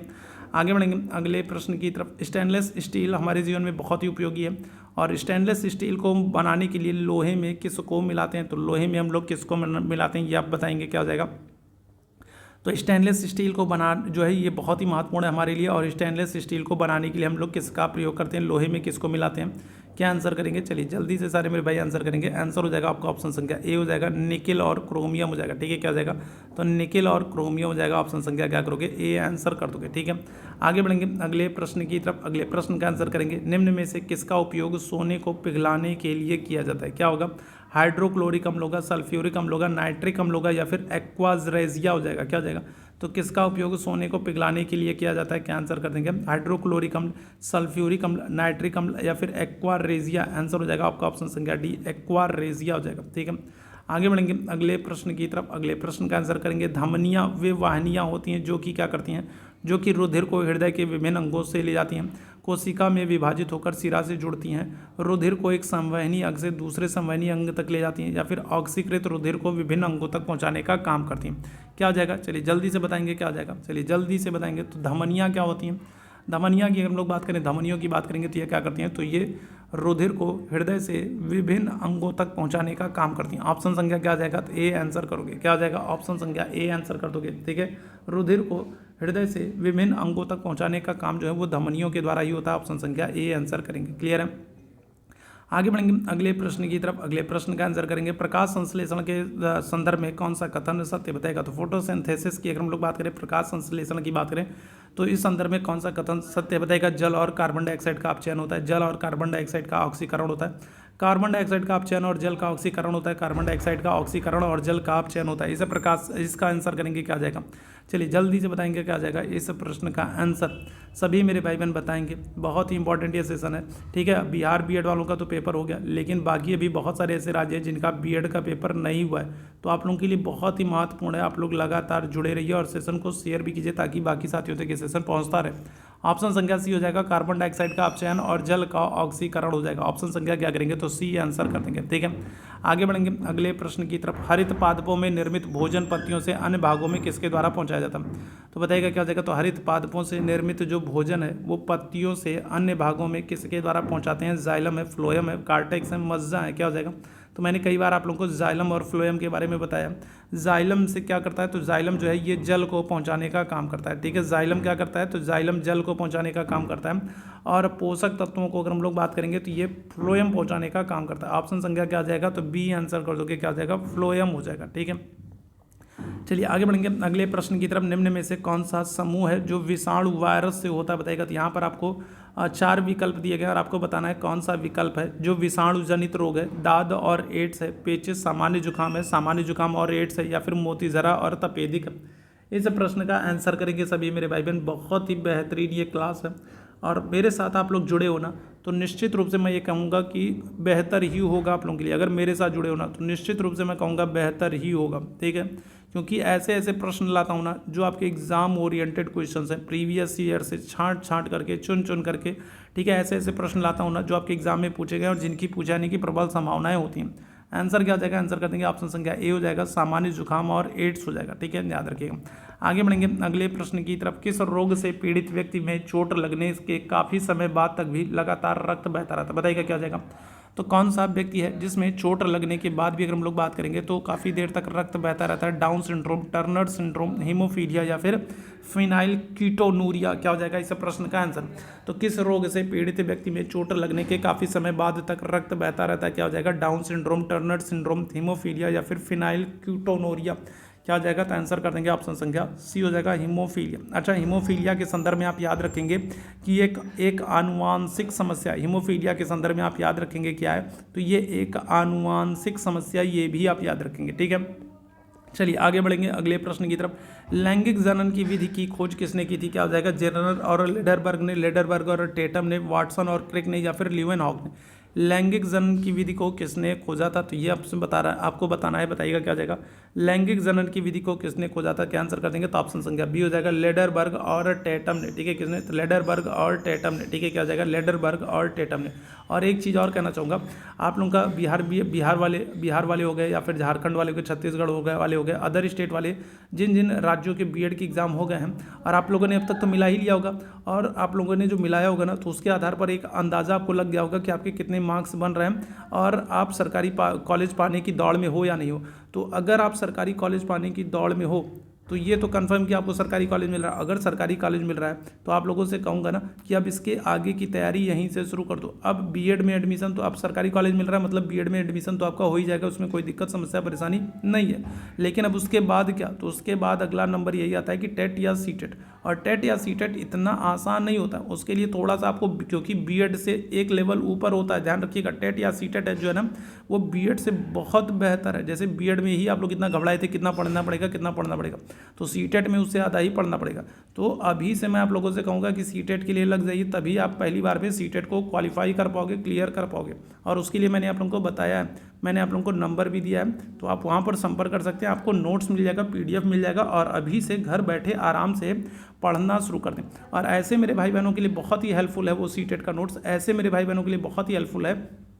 आगे बढ़ेंगे अगले प्रश्न की तरफ। स्टेनलेस स्टील हमारे जीवन में बहुत ही उपयोगी है, और स्टेनलेस स्टील को बनाने के लिए लोहे में किसको मिलाते हैं, तो लोहे में हम लोग किसको मिलाते हैं, ये आप बताएंगे, क्या हो जाएगा। तो स्टेनलेस स्टील को बना जो है ये बहुत ही महत्वपूर्ण है हमारे लिए, और स्टेनलेस स्टील को बनाने के लिए हम लोग किसका प्रयोग करते हैं, लोहे में किसको मिलाते हैं। क्या आंसर करेंगे, चलिए जल्दी से सारे मेरे भाई आंसर करेंगे। आंसर हो जाएगा आपका ऑप्शन संख्या ए हो जाएगा, निकेल और क्रोमियम हो जाएगा। ठीक है, क्या हो जाएगा, तो निकेल और क्रोमियम हो जाएगा। ऑप्शन संख्या क्या करोगे, ए आंसर कर दोगे। ठीक है, आगे बढ़ेंगे अगले प्रश्न की तरफ। अगले प्रश्न का आंसर करेंगे, निम्न में से किसका उपयोग सोने को पिघलाने के लिए किया जाता है। क्या होगा, हाइड्रोक्लोरिक अम्ल होगा, सल्फ्यूरिक अम्ल होगा, नाइट्रिक अम्ल होगा, या फिर एक्वाज रेजिया हो जाएगा। क्या हो जाएगा, तो किसका उपयोग सोने को पिघलाने के लिए किया जाता है। क्या आंसर कर देंगे, हाइड्रोक्लोरिक अम्ल, सल्फ्यूरिक अम्ल, नाइट्रिक अम्ल, या फिर एक्वा रेजिया। आंसर हो जाएगा आपका ऑप्शन संख्या डी, एक्वा रेजिया हो जाएगा। ठीक है, आगे बढ़ेंगे अगले प्रश्न की तरफ। अगले प्रश्न का आंसर करेंगे, धमनियाँ वे वाहिनियाँ होती हैं जो कि क्या करती हैं, जो कि रुधिर को हृदय के विभिन्न अंगों से ले जाती हैं, कोशिका में विभाजित होकर सिरा से जुड़ती हैं, रुधिर को एक संवहनी अंग से दूसरे संवहनी अंग तक ले जाती हैं, या फिर ऑक्सीकृत रुधिर को विभिन्न अंगों तक पहुंचाने का काम करती हैं। क्या हो जाएगा, चलिए जल्दी से बताएंगे क्या हो जाएगा, चलिए जल्दी से बताएंगे। तो धमनियाँ क्या होती हैं, धमनियाँ की अगर हम लोग बात करें, धमनियों की बात करेंगे तो ये क्या करती हैं, तो ये रुधिर को हृदय से विभिन्न अंगों तक पहुंचाने का काम करती हैं। ऑप्शन संख्या क्या आ जाएगा, तो ए आंसर करोगे। क्या आ जाएगा, ऑप्शन संख्या ए आंसर कर दोगे। ठीक है, रुधिर को हृदय से विभिन्न अंगों तक पहुंचाने का काम जो है वो धमनियों के द्वारा ही होता है। ऑप्शन संख्या ए आंसर करेंगे। क्लियर है, आगे बढ़ेंगे अगले प्रश्न की तरफ। अगले प्रश्न का आंसर करेंगे, प्रकाश संश्लेषण के संदर्भ में कौन सा कथन सत्य बताएगा। तो फोटोसिंथेसिस की अगर हम लोग बात करें, प्रकाश संश्लेषण की बात करें, तो इस संदर्भ में कौन सा कथन सत्य बताएगा। जल और कार्बन डाइऑक्साइड का अपचयन होता है, जल और कार्बन डाइऑक्साइड का ऑक्सीकरण होता है, कार्बन डाइऑक्साइड का अपचयन और जल का ऑक्सीकरण होता है, कार्बन डाइऑक्साइड का ऑक्सीकरण और जल का अपचयन होता है। इसे प्रकाश, इसका आंसर करेंगे क्या आ जाएगा, चलिए जल्दी से बताएंगे क्या आ जाएगा इस प्रश्न का आंसर। सभी मेरे भाई बहन बताएंगे, बहुत ही इंपॉर्टेंट ये सेशन है। ठीक है, बिहार बीएड वालों का तो पेपर हो गया, लेकिन बाकी अभी बहुत सारे ऐसे राज्य हैं जिनका बीएड का पेपर नहीं हुआ है, तो आप लोगों के लिए बहुत ही महत्वपूर्ण है। आप लोग लगातार जुड़े रहिए और सेशन को शेयर भी कीजिए ताकि बाकी साथियों तक ये सेशन पहुंचता रहे। ऑप्शन संख्या सी हो जाएगा, कार्बन डाइऑक्साइड का अपचयन और जल का ऑक्सीकरण हो जाएगा। ऑप्शन संख्या क्या करेंगे, तो सी आंसर कर देंगे। ठीक है, आगे बढ़ेंगे अगले प्रश्न की तरफ। हरित पादपों में निर्मित भोजन पत्तियों से अन्य भागों में किसके द्वारा पहुंचाया जाता है, तो बताइएगा क्या हो जाएगा। तो हरित पादपों से निर्मित जो भोजन है वो पत्तियों से अन्य भागों में किसके द्वारा पहुंचाते हैं। जाइलम है, फ्लोएम है, कार्टेक्स है, मज्जा है। क्या हो जाएगा, तो मैंने कई बार आप लोगों को जाइलम और फ्लोएम के बारे में बताया। जाइलम से क्या करता है, तो जाइलम जो है ये जल को पहुंचाने का काम करता है। ठीक है, जाइलम क्या करता है, तो जाइलम जल को पहुंचाने का काम करता है, और पोषक तत्वों को अगर हम लोग बात करेंगे तो ये फ्लोएम पहुंचाने का काम करता है। ऑप्शन संख्या क्या आ जाएगा, तो बी आंसर कर दोगे। क्या आ जाएगा, फ्लोएम हो जाएगा। ठीक है, चलिए आगे बढ़ेंगे अगले प्रश्न की तरफ। निम्न में से कौन सा समूह है जो विषाणु वायरस से होता है बताएगा। तो यहाँ पर आपको 4 विकल्प दिए गए और आपको बताना है कौन सा विकल्प है जो विषाणु जनित रोग है। दाद और एड्स है, पेचिस सामान्य जुकाम है, सामान्य जुकाम और एड्स है, या फिर मोतीजरा और तपेदिक है। इस प्रश्न का आंसर करेंगे सभी मेरे भाई बहन। बहुत ही बेहतरीन ये क्लास है और मेरे साथ आप लोग जुड़े हो ना, तो निश्चित रूप से मैं ये कहूँगा कि बेहतर ही होगा आप लोगों के लिए। अगर मेरे साथ जुड़े हो ना तो निश्चित रूप से मैं कहूँगा बेहतर ही होगा। ठीक है, क्योंकि ऐसे ऐसे प्रश्न लाता हूँ ना जो आपके एग्जाम ओरिएंटेड क्वेश्चंस हैं, प्रीवियस ईयर से छांट करके चुन करके। ठीक है, ऐसे ऐसे प्रश्न लाता हूँ ना जो आपके एग्जाम में पूछे गए और जिनकी पूछे जाने की प्रबल संभावनाएं होती हैं। आंसर क्या हो जाएगा, आंसर कर देंगे ऑप्शन संख्या ए हो जाएगा, सामान्य जुकाम और एड्स हो जाएगा। ठीक है, याद रखिएगा। आगे बढ़ेंगे अगले प्रश्न की तरफ। किस रोग से पीड़ित व्यक्ति में चोट लगने के काफ़ी समय बाद तक भी लगातार रक्त बहता रहता है, बताइएगा क्या हो जाएगा। तो कौन सा व्यक्ति है जिसमें चोट लगने के बाद भी अगर हम लोग बात करेंगे तो काफ़ी देर तक रक्त बहता रहता है। Down syndrome, Turner syndrome, haemophilia, या फिर फिनाइल कीटोनूरिया। क्या हो जाएगा इस प्रश्न का आंसर। तो किस रोग से पीड़ित व्यक्ति में चोट लगने के काफ़ी समय बाद तक रक्त बहता रहता है। क्या हो जाएगा, down syndrome, Turner syndrome, haemophilia, या फिर फिनाइल कीटोनूरिया। क्या हो जाएगा, तो आंसर कर देंगे ऑप्शन संख्या सी हो जाएगा, हीमोफीलिया। अच्छा, हीमोफीलिया के संदर्भ में आप याद रखेंगे कि एक आनुवांशिक समस्या, हीमोफीलिया के संदर्भ में आप याद रखेंगे क्या है, तो ये एक आनुवांशिक समस्या, ये भी आप याद रखेंगे। ठीक है, चलिए आगे बढ़ेंगे अगले प्रश्न की तरफ। लैंगिक जनन की विधि की खोज किसने की थी। क्या हो जाएगा, जेरनर और लेडरबर्ग ने, लेडरबर्ग और टेटम ने, वाटसन और क्रिक ने, या फिर ल्यूवेनहॉक ने। लैंगिक जनन की विधि को किसने खोजा था, तो ये आपसे आपको बताना है, बताइएगा क्या हो जाएगा। लैंगिक जनन की विधि को किसने खोजा था, क्या आंसर कर देंगे, तो ऑप्शन संख्या बी हो जाएगा, लेडरबर्ग और टेटम ने। ठीक है, किसने, तो लेडरबर्ग और टेटम ने। ठीक है, क्या हो जाएगा, लेडरबर्ग और टेटम ने। और एक चीज़ और कहना चाहूँगा, आप लोगों का बिहार वाले हो गए, या फिर झारखंड वाले हो गए, छत्तीसगढ़ वाले हो गए, अदर स्टेट वाले, जिन जिन राज्यों के बीएड के एग्जाम हो गए हैं और आप लोगों ने अब तक तो मिला ही लिया होगा, और आप लोगों ने जो मिलाया होगा ना, तो उसके आधार पर एक अंदाज़ा आपको लग गया होगा कि आपके कितने मार्क्स बन रहे हैं और आप सरकारी कॉलेज पाने की दौड़ में हो या नहीं हो। तो अगर आप सरकारी कॉलेज पाने की दौड़ में हो तो ये तो कंफर्म कि आपको सरकारी कॉलेज मिल रहा है। अगर सरकारी कॉलेज मिल रहा है तो आप लोगों से कहूँगा ना कि अब इसके आगे की तैयारी यहीं से शुरू कर दो। अब बीएड में एडमिशन तो आप सरकारी कॉलेज मिल रहा है मतलब बीएड में एडमिशन तो आपका हो ही जाएगा, उसमें कोई दिक्कत समस्या परेशानी नहीं है। लेकिन अब उसके बाद क्या, तो उसके बाद अगला नंबर यही आता है कि टेट या सीटेट। और टेट या सीटेट इतना आसान नहीं होता, उसके लिए थोड़ा सा आपको, क्योंकि बीएड से एक लेवल ऊपर होता है, ध्यान रखिएगा। टेट या सीटेट है जो है ना वो बीएड से बहुत बेहतर है। जैसे बीएड में ही आप लोग कितना घबराए थे, कितना पढ़ना पड़ेगा, तो सीटेट में उससे ज़्यादा ही पढ़ना पड़ेगा। तो अभी से मैं आप लोगों से कहूँगा कि सीटेट के लिए लग जाइए, तभी आप पहली बार में सीटेट को क्वालिफाई कर पाओगे, क्लियर कर पाओगे। और उसके लिए मैंने आप लोगों को बताया है, मैंने आप लोगों को नंबर भी दिया है, तो आप वहाँ पर संपर्क कर सकते हैं। आपको नोट्स मिल जाएगा, पीडीएफ मिल जाएगा, और अभी से घर बैठे आराम से पढ़ना शुरू कर दें। और ऐसे मेरे भाई बहनों के लिए बहुत ही हेल्पफुल है वो सीटेट का नोट्स, ऐसे मेरे भाई बहनों के लिए बहुत ही हेल्पफुल है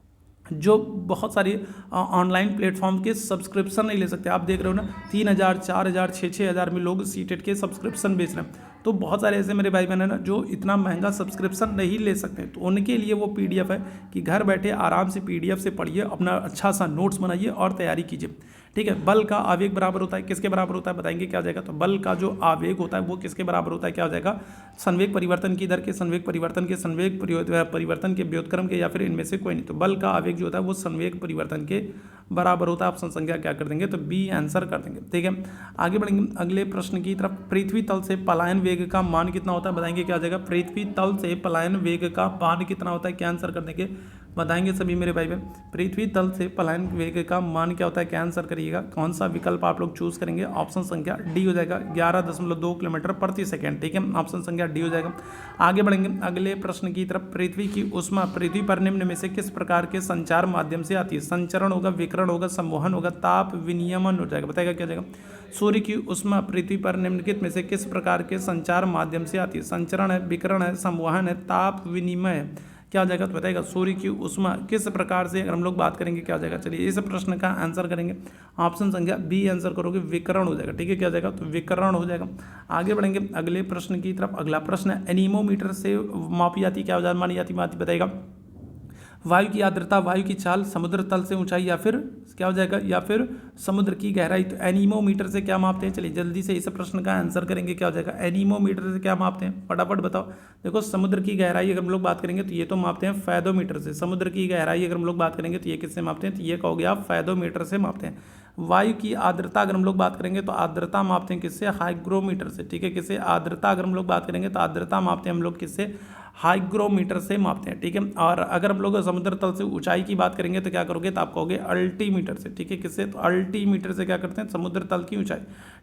जो बहुत सारी ऑनलाइन प्लेटफॉर्म के सब्सक्रिप्शन नहीं ले सकते। आप देख रहे हो ना 3,000, 4,000, 6,000 में लोग सीटेट के सब्सक्रिप्शन बेच रहे हैं। तो बहुत सारे ऐसे मेरे भाई बहन हैं ना जो इतना महंगा सब्सक्रिप्शन नहीं ले सकते, तो उनके लिए वो पीडीएफ है कि घर बैठे आराम से पीडीएफ से पढ़िए, अपना अच्छा सा नोट्स बनाइए और तैयारी कीजिए। ठीक है। बल का आवेग बराबर होता है, किसके बराबर होता है बताएंगे क्या हो जाएगा। तो बल का जो आवेग होता है वो किसके बराबर होता है, क्या हो जाएगा, संवेग परिवर्तन की दर के, संवेग परिवर्तन के, संवेग परिवर्तन के व्युत्क्रम के, या फिर इनमें से कोई नहीं। तो बल का आवेग जो होता है वो संवेग परिवर्तन के बराबर होता है। ऑप्शन संख्या क्या कर देंगे, तो बी आंसर कर देंगे। ठीक है, आगे बढ़ेंगे अगले प्रश्न की तरफ। पृथ्वी तल से पलायन वेग का मान कितना होता है बताएंगे क्या हो जाएगा। पृथ्वी तल से पलायन वेग का मान कितना होता है, क्या आंसर कर देंगे बताएंगे सभी मेरे भाई बहन। पृथ्वी तल से पलायन वेग का मान क्या होता है, क्या आंसर करिएगा। कौन सा विकल्प आप लोग चूज करेंगे, ऑप्शन संख्या डी हो जाएगा, 11.2 किलोमीटर प्रति सेकेंड। ठीक है, ऑप्शन संख्या डी हो जाएगा। आगे बढ़ेंगे अगले प्रश्न की तरफ। पृथ्वी की ऊष्मा पृथ्वी पर निम्न में से किस प्रकार के संचार माध्यम से आती है। संचरण होगा, विकिरण होगा, संवहन होगा, ताप विनियमन हो जाएगा। बताएगा क्या जाएगा। सूर्य की ऊष्मा पृथ्वी पर निम्नलिखित में से किस प्रकार के संचार माध्यम से आती है। संचरण है, विकिरण है, संवहन है, ताप विनिमय है, क्या हो जाएगा तो बताएगा। सूर्य की ऊष्मा किस प्रकार से अगर हम लोग बात करेंगे क्या हो जाएगा। चलिए इस प्रश्न का आंसर करेंगे, ऑप्शन संख्या बी आंसर करोगे, विकिरण हो जाएगा। ठीक है, क्या हो जाएगा तो विकिरण हो जाएगा। आगे बढ़ेंगे अगले प्रश्न की तरफ। अगला प्रश्न है एनीमोमीटर से मापी जाती क्या हो जाती, मानी जाती बताएगा। वायु की आर्द्रता, वायु की चाल, समुद्र तल से ऊंचाई, या फिर क्या हो जाएगा, या फिर समुद्र की गहराई। तो एनीमोमीटर से क्या मापते हैं, चलिए जल्दी से इस प्रश्न का आंसर करेंगे क्या हो जाएगा। एनीमोमीटर से क्या मापते हैं फटाफट बताओ। देखो समुद्र की गहराई अगर हम लोग बात करेंगे तो ये तो मापते हैं फैदोमीटर से। समुद्र की गहराई अगर हम लोग बात करेंगे तो ये किससे मापते हैं, तो ये कहोगे आप फैदोमीटर से मापते हैं। वायु की आर्द्रता अगर हम लोग बात करेंगे तो आर्द्रता मापते हैं किससे, हाइग्रोमीटर से। ठीक है, किससे, आर्द्रता अगर हम लोग बात करेंगे तो आर्द्रता मापते हैं हम लोग किससे, हाइग्रोमीटर से मापते हैं। ठीक है, और अगर हम लोग समुद्र तल से ऊंचाई की बात करेंगे तो क्या करोगे, तो आप कहोगे अल्टीमीटर से। ठीक है, किससे, तो अल्टीमीटर से क्या करते हैं, समुद्र तल की ऊंचाई।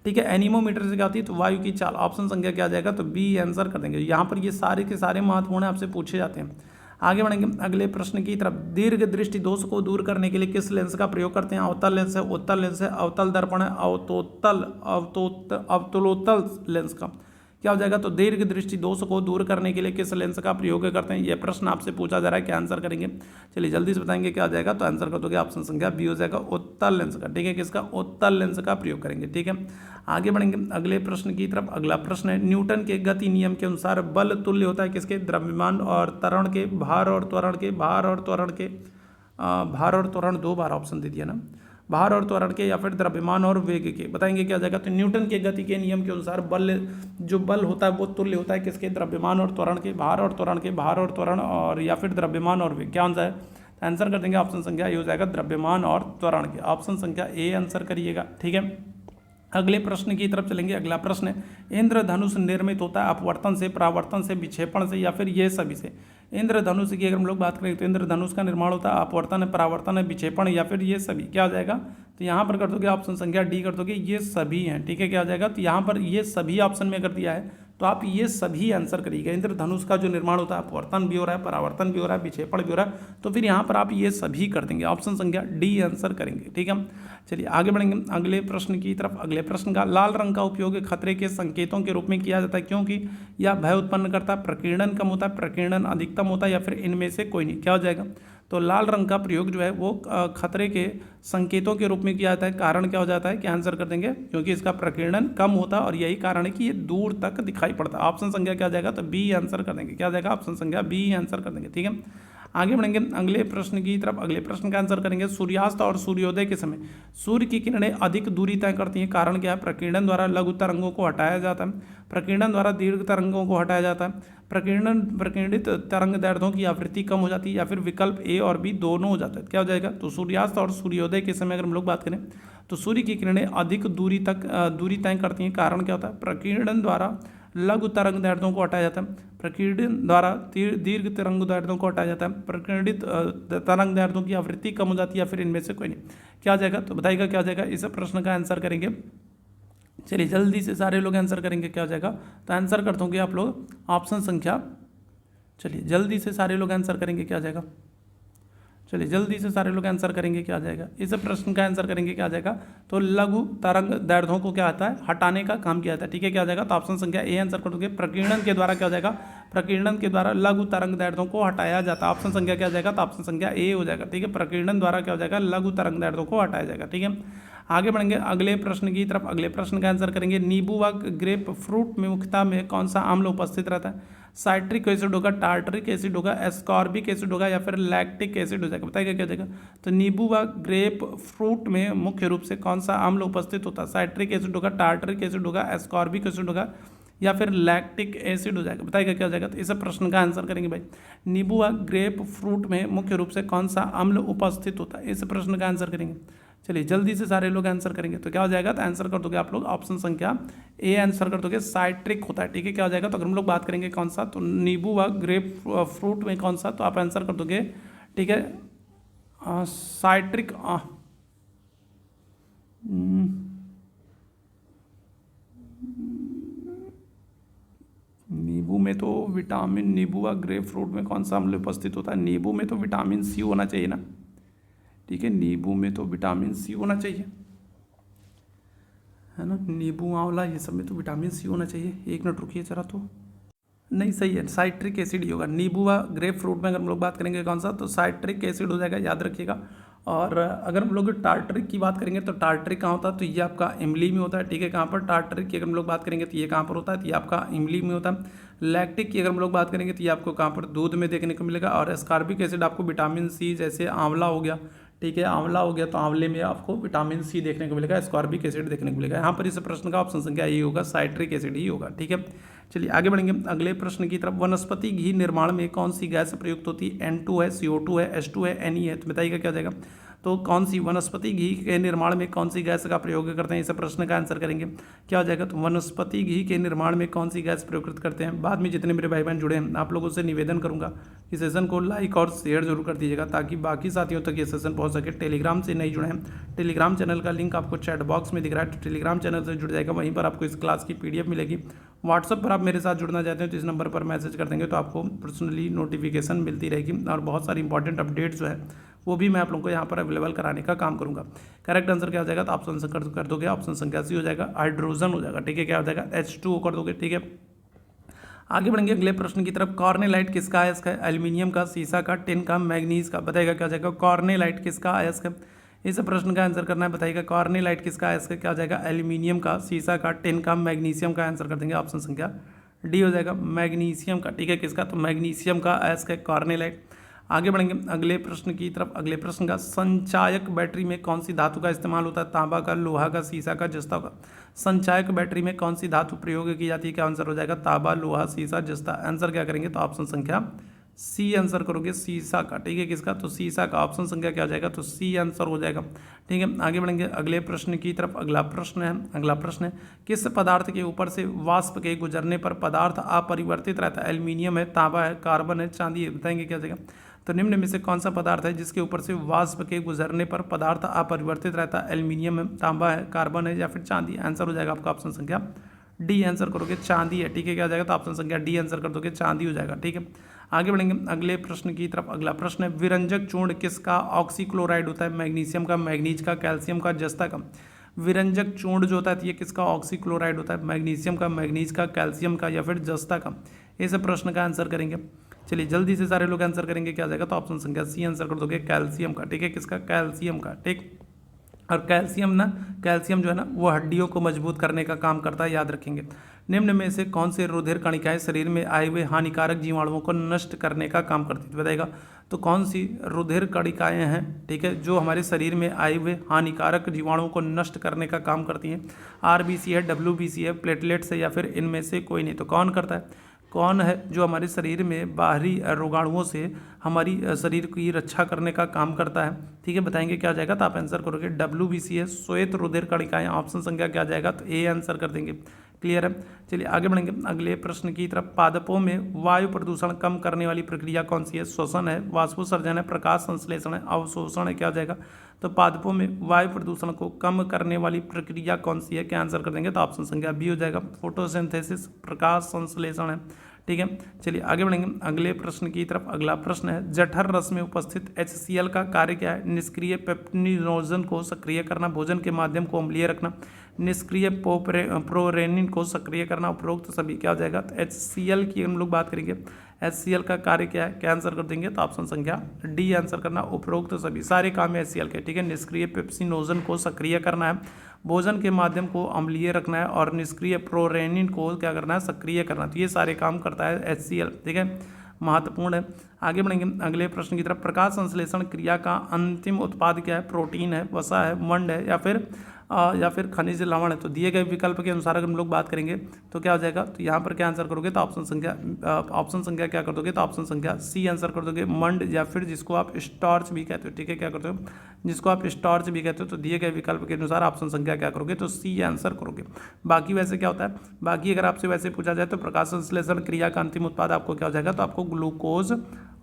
ठीक है, एनीमोमीटर से क्या होती है, तो वायु की चाल। ऑप्शन संख्या क्या आ जाएगा, तो बी आंसर कर देंगे। यहाँ पर ये सारे के सारे महत्वपूर्ण आपसे पूछे जाते हैं। आगे बढ़ेंगे अगले प्रश्न की तरफ। दीर्घ दृष्टि दोष को दूर करने के लिए किस लेंस का प्रयोग करते हैं। अवतल लेंस है, उत्तल लेंस है, अवतल दर्पण है, अवतलोत्तल लेंस का क्या हो जाएगा। तो दीर्घ दृष्टि दोष को दूर करने के लिए किस लेंस का प्रयोग करते हैं, यह प्रश्न आपसे पूछा जा रहा है, क्या आंसर करेंगे। चलिए जल्दी से बताएंगे क्या हो जाएगा, तो आंसर कर दोगे ऑप्शन संख्या बी हो जाएगा, उत्तल लेंस का। ठीक है, किसका, उत्तल लेंस का प्रयोग करेंगे। ठीक है, आगे बढ़ेंगे अगले प्रश्न की तरफ। अगला प्रश्न है न्यूटन के गति नियम के अनुसार बल तुल्य होता है किसके, द्रव्यमान और त्वरण के, भार और त्वरण के, भार और त्वरण 2 बार ऑप्शन दे दिया ना, भार और त्वरण के, या फिर द्रव्यमान और वेग के। बताएंगे क्या जाएगा। तो न्यूटन के गति के नियम के अनुसार बल, जो बल होता है वो तुल्य होता है किसके, द्रव्यमान और त्वरण के, भार और त्वरण के, भार और त्वरण और या फिर द्रव्यमान और वेग। क्या आंसर है, आंसर कर देंगे ऑप्शन संख्या ए हो जाएगा, द्रव्यमान और त्वरण के। ऑप्शन संख्या ए आंसर करिएगा। ठीक है, अगले प्रश्न की तरफ चलेंगे। अगला प्रश्न है इंद्रधनुष निर्मित होता है अपवर्तन से, परावर्तन से, विक्षेपण से, या फिर ये सभी से। इंद्रधनुष की अगर हम लोग बात करें तो इंद्रधनुष का निर्माण होता है अपवर्तन है, परावर्तन है, विक्षेपण, या फिर ये सभी। क्या हो जाएगा, तो यहाँ पर कर दोगे ऑप्शन संख्या डी कर दोगे, ये सभी हैं। ठीक है, क्या हो जाएगा, तो यहाँ पर ये सभी ऑप्शन में कर दिया है, तो आप ये सभी आंसर करिएगा। इंद्रधनुष का जो निर्माण होता है अपवर्तन भी हो रहा है, परावर्तन भी हो रहा है, विक्षेपण भी हो रहा है, तो फिर यहाँ पर आप ये सभी कर देंगे। ऑप्शन संख्या डी आंसर करेंगे। ठीक है, चलिए आगे बढ़ेंगे अगले प्रश्न की तरफ। अगले प्रश्न का, लाल रंग का उपयोग खतरे के संकेतों के रूप में किया जाता है क्योंकि यह भय उत्पन्न करता है, प्रकीर्णन कम होता है, प्रकीर्णन अधिकतम होता है, या फिर इनमें से कोई नहीं। क्या हो जाएगा, तो लाल रंग का प्रयोग जो है वो खतरे के संकेतों के रूप में किया जाता है। कारण क्या हो जाता है, क्या आंसर कर देंगे, क्योंकि इसका प्रकीर्णन कम होता है और यही कारण है कि ये दूर तक दिखाई पड़ता है। ऑप्शन संख्या क्या हो जाएगा, तो बी आंसर कर देंगे। क्या हो जाएगा, ऑप्शन संख्या बी आंसर कर देंगे। ठीक है, आगे बढ़ेंगे अगले प्रश्न की तरफ। अगले प्रश्न का आंसर करेंगे, सूर्यास्त और सूर्योदय के समय सूर्य की किरणें अधिक दूरी तय करती हैं, कारण क्या है? प्रकीर्णन द्वारा लघु तरंगों को हटाया जाता है, प्रकीर्णन द्वारा दीर्घ तरंगों को हटाया जाता है, प्रकीर्णित तरंग दैर्ध्यों की आवृत्ति कम हो जाती है, या फिर विकल्प ए और बी दोनों हो जाता है। क्या हो जाएगा? तो सूर्यास्त और सूर्योदय के समय अगर हम लोग बात करें तो सूर्य की किरणें अधिक दूरी तय करती हैं, कारण क्या होता है? प्रकीर्णन द्वारा लघु तरंग दैर्ध्यों को हटाया जाता है, प्रकीर्णन द्वारा दीर्घ तरंग दैर्ध्यों को हटाया जाता है, प्रकीर्णित तरंग दैर्ध्यों की आवृत्ति कम हो जाती है, या फिर इनमें से कोई नहीं। क्या हो जाएगा? तो बताइएगा क्या हो जाएगा? इस प्रश्न का आंसर करेंगे। चलिए जल्दी से सारे लोग आंसर करेंगे, क्या हो जाएगा? तो आंसर कर दोगे आप लोग ऑप्शन संख्या, चलिए जल्दी से सारे लोग आंसर करेंगे, क्या हो जाएगा? चलिए जल्दी से सारे लोग आंसर करेंगे, क्या आ जाएगा? इस प्रश्न का आंसर करेंगे, क्या आ जाएगा? तो लघु तरंग दैर्ध्यों को क्या आता है? हटाने का काम किया जाता है। ठीक है, क्या आ जाएगा? तो ऑप्शन संख्या ए आंसर कर दोगे। प्रकीर्णन के द्वारा क्या हो जाएगा? प्रकीर्णन के द्वारा लघु तरंग दैर्ध्यों को हटाया जाता है। ऑप्शन संख्या क्या आ जाएगा? तो ऑप्शन संख्या ए हो जाएगा। ठीक है, प्रकीर्णन द्वारा क्या हो जाएगा? लघु तरंग दैर्ध्यों को हटाया जाएगा। ठीक है, आगे बढ़ेंगे अगले प्रश्न की तरफ। अगले प्रश्न का आंसर करेंगे, नींबू व ग्रेप फ्रूट में मुख्यतः में कौन सा आम्ल उपस्थित रहता है? साइट्रिक एसिड होगा, टार्टरिक एसिड होगा, एस्कॉर्बिक एसिड होगा, या फिर लैक्टिक एसिड हो जाएगा? बताइएगा क्या हो जाएगा? तो नींबू व ग्रेप फ्रूट में मुख्य रूप से कौन सा आम्ल उपस्थित होता है? साइट्रिक एसिड होगा, टार्टरिक एसिड होगा, एस्कॉर्बिक एसिड होगा, या फिर लैक्टिक एसिड हो जाएगा? बताइएगा क्या हो जाएगा? तो इस प्रश्न का आंसर करेंगे भाई, नींबू व ग्रेप फ्रूट में मुख्य रूप से कौन सा अम्ल उपस्थित होता है? इस प्रश्न का आंसर करेंगे। चलिए जल्दी से सारे लोग आंसर करेंगे, तो क्या हो जाएगा? तो आंसर कर दोगे आप लोग ऑप्शन संख्या ए आंसर कर दोगे, साइट्रिक होता है। ठीक है, क्या हो जाएगा? तो अगर हम लोग बात करेंगे कौन सा, तो नींबू व ग्रेप फ्रूट में कौन सा, तो आप आंसर कर दोगे, ठीक है, साइट्रिक। नींबू में तो विटामिन, नींबू व ग्रेप फ्रूट में कौन सा अम्ल उपस्थित होता है? नींबू में तो विटामिन सी होना चाहिए ना। ठीक है, नींबू में तो विटामिन सी होना चाहिए, है ना। नींबू, आंवला, ये सब में तो विटामिन सी होना चाहिए। एक मिनट रुकिए जरा, तो नहीं सही है, साइट्रिक एसिड ही होगा। नींबू व ग्रेप फ्रूट में अगर हम लोग बात करेंगे कौन सा, तो साइट्रिक एसिड हो जाएगा, याद रखिएगा। और अगर हम लोग टार्टरिक की बात करेंगे तो टार्टरिक कहाँ होता है? तो ये आपका इमली में होता है। ठीक है, कहाँ पर? टार्टरिक की अगर हम लोग बात करेंगे तो ये कहाँ पर होता है? तो ये आपका इमली में होता है। लैक्टिक की अगर हम लोग बात करेंगे तो ये आपको कहाँ पर? दूध में देखने को मिलेगा। और एस्कॉर्बिक एसिड आपको विटामिन सी, जैसे आंवला हो गया, ठीक है, आंवला हो गया तो आंवले में आपको विटामिन सी देखने को मिलेगा, एस्कॉर्बिक एसिड देखने को मिलेगा। यहाँ पर इस प्रश्न का ऑप्शन संख्या ये होगा, साइट्रिक एसिड ही होगा। ठीक है, चलिए आगे बढ़ेंगे अगले प्रश्न की तरफ। वनस्पति घी निर्माण में कौन सी गैस प्रयुक्त होती है? N2 है, CO2 है, H2 है, Ne है? तो बताइएगा क्या हो जाएगा? तो कौन सी वनस्पति घी के निर्माण में कौन सी गैस का प्रयोग करते हैं? इस प्रश्न का आंसर करेंगे, क्या हो जाएगा? तो वनस्पति घी के निर्माण में कौन सी गैस प्रयोग करते हैं? बाद में जितने मेरे भाई बहन जुड़े हैं, आप लोगों से निवेदन करूंगा कि सेशन को लाइक और शेयर जरूर कर दीजिएगा, ताकि बाकी साथियों तक ये सेशन पहुंच सके। टेलीग्राम से नहीं जुड़े हैं, टेलीग्राम चैनल का लिंक आपको चैट बॉक्स में दिख रहा है, तो टेलीग्राम चैनल से जुड़ जाएगा, वहीं पर आपको इस क्लास की PDF मिलेगी। व्हाट्सअप पर आप मेरे साथ जुड़ना चाहते हैं तो इस नंबर पर मैसेज कर देंगे, तो आपको पर्सनली नोटिफिकेशन मिलती रहेगी, और बहुत सारी इंपॉर्टेंट अपडेट जो है वो भी मैं आप लोगों को यहाँ पर अवेलेबल कराने का काम करूँगा। करेक्ट आंसर क्या हो जाएगा? तो ऑप्शन कर दोगे, ऑप्शन संख्या सी हो जाएगा, हाइड्रोजन हो जाएगा। ठीक है, क्या हो जाएगा? H2O कर दोगे। ठीक है, आगे बढ़ेंगे अगले प्रश्न की तरफ। कॉर्नेलाइट किसका अयस्क है? एल्यूमिनियम का, सीसा का, टिन का, मैग्नीज का? बताइएगा क्या हो जाएगा? कॉर्नेलाइट किसका अयस्क है? इस प्रश्न का आंसर करना है, बताइएगा कॉर्नेलाइट किसका अयस्क है? क्या हो जाएगा? एल्यूमिनियम का, सीसा का, टिन का, मैग्नीशियम का? आंसर कर देंगे ऑप्शन संख्या डी हो जाएगा, मैग्नीशियम का। ठीक है, किसका? तो मैग्नीशियम का अयस्क है कॉर्नेलाइट। आगे बढ़ेंगे अगले प्रश्न की तरफ। अगले प्रश्न का, संचायक बैटरी में कौन सी धातु का इस्तेमाल होता है? तांबा का, लोहा का, सीसा का, जस्ता का? संचायक बैटरी में कौन सी धातु प्रयोग की जाती है? क्या आंसर हो जाएगा? तांबा, लोहा, सीसा, जस्ता? आंसर क्या करेंगे? तो ऑप्शन संख्या सी आंसर करोगे, सीसा का। ठीक है, किसका? तो सीसा का। ऑप्शन संख्या क्या हो जाएगा? तो सी आंसर हो जाएगा। ठीक है, आगे बढ़ेंगे अगले प्रश्न की तरफ। अगला प्रश्न है, किस पदार्थ के ऊपर से वाष्प के गुजरने पर पदार्थ अपरिवर्तित रहता है? एल्यूमिनियम है, तांबा है, कार्बन है, चांदी है? बताएंगे क्या हो जाएगा? तो निम्न में से कौन सा पदार्थ है जिसके ऊपर से वाष्प के गुजरने पर पदार्थ अपरिवर्तित रहता है? एल्यूमिनियम है, तांबा है, कार्बन है, या फिर चांदी? आंसर हो जाएगा आपका ऑप्शन संख्या डी आंसर करोगे, चांदी है। ठीक है, क्या हो जाएगा? तो ऑप्शन संख्या डी आंसर कर दोगे, चांदी हो जाएगा। ठीक है, आगे बढ़ेंगे अगले प्रश्न की तरफ। अगला प्रश्न है, विरंजक चूर्ण किसका ऑक्सीक्लोराइड होता है? मैग्नीशियम का, मैग्नीज का, कैल्शियम का, जस्ता का? विरंजक चूर्ण जो होता है ये किसका ऑक्सीक्लोराइड होता है? मैग्नीशियम का, मैग्नीज का, कैल्शियम का, या फिर जस्ता का? इस प्रश्न का आंसर करेंगे। चलिए जल्दी से सारे लोग आंसर करेंगे, क्या आ जाएगा? तो ऑप्शन संख्या सी आंसर कर दोगे, कैल्शियम का। ठीक है, किसका? कैल्शियम का। ठीक, और कैल्शियम जो है ना वो हड्डियों को मजबूत करने का काम करता है, याद रखेंगे। निम्न में से कौन से रुधिर कणिकाएं शरीर में आए हुए हानिकारक जीवाणुओं को नष्ट करने का काम करती है, बताएगा। तो कौन सी रुधिर कणिकाएं हैं, ठीक है, जो हमारे शरीर में आए हुए हानिकारक जीवाणुओं को नष्ट करने का काम करती हैं। आरबीसी है, डब्ल्यूबीसी है, प्लेटलेट्स है, या फिर इनमें से कोई नहीं। तो कौन करता है, कौन है जो हमारे शरीर में बाहरी रोगाणुओं से हमारी शरीर की रक्षा करने का काम करता है, ठीक है, बताएंगे क्या जाएगा। तो आप आंसर करोगे डब्ल्यूबीसी है, श्वेत रुधिर कणिकाएं। ऑप्शन संख्या क्या जाएगा, तो ए आंसर कर देंगे। क्लियर है। चलिए आगे बढ़ेंगे अगले प्रश्न की तरफ। पादपों में वायु प्रदूषण कम करने वाली प्रक्रिया कौन सी है, श्वसन है, वाष्पोत्सर्जन है, प्रकाश संश्लेषण है, अवशोषण है, क्या हो जाएगा। तो पादपों में वायु प्रदूषण को कम करने वाली प्रक्रिया कौन सी है, क्या आंसर कर देंगे। तो ऑप्शन संख्या बी हो जाएगा, फोटोसिंथेसिस, प्रकाश संश्लेषण है, ठीक है। चलिए आगे बढ़ेंगे अगले प्रश्न की तरफ। अगला प्रश्न है, जठर रस में उपस्थित HCl का कार्य क्या है। निष्क्रिय पेप्टोनोजन को सक्रिय करना, भोजन के माध्यम को अम्लीय रखना, निष्क्रिय प्रोरेनिन को सक्रिय करना, उपरोक्त सभी, क्या हो जाएगा। तो HCl की हम लोग बात करेंगे, HCl का कार्य क्या है, क्या आंसर कर देंगे। तो ऑप्शन संख्या डी आंसर करना, उपरोक्त सभी, सारे काम है HCl के, ठीक है। निष्क्रिय पेप्सिनोजन को सक्रिय करना है, भोजन के माध्यम को अम्लीय रखना है, और निष्क्रिय प्रोरेनिन को क्या करना है, सक्रिय करना। तो ये सारे काम करता है HCl, ठीक है, महत्वपूर्ण है। आगे बढ़ेंगे अगले प्रश्न की तरफ। प्रकाश संश्लेषण क्रिया का अंतिम उत्पाद क्या है, प्रोटीन है, वसा है, मंड है, या फिर खनिज लवण है। तो दिए गए विकल्प के अनुसार अगर हम लोग बात करेंगे तो क्या हो जाएगा। तो यहाँ पर क्या आंसर करोगे, तो ऑप्शन संख्या क्या कर दोगे, तो ऑप्शन संख्या सी आंसर कर दोगे, मंड, या फिर जिसको आप स्टार्च भी कहते हो, ठीक है, क्या करते हो, जिसको आप स्टार्च भी कहते हो। तो दिए गए विकल्प के अनुसार ऑप्शन संख्या क्या करोगे, तो सी आंसर करोगे। बाकी वैसे क्या होता है, बाकी अगर आपसे वैसे पूछा जाए तो प्रकाश संश्लेषण क्रिया का अंतिम उत्पाद आपको क्या हो जाएगा, तो आपको ग्लूकोज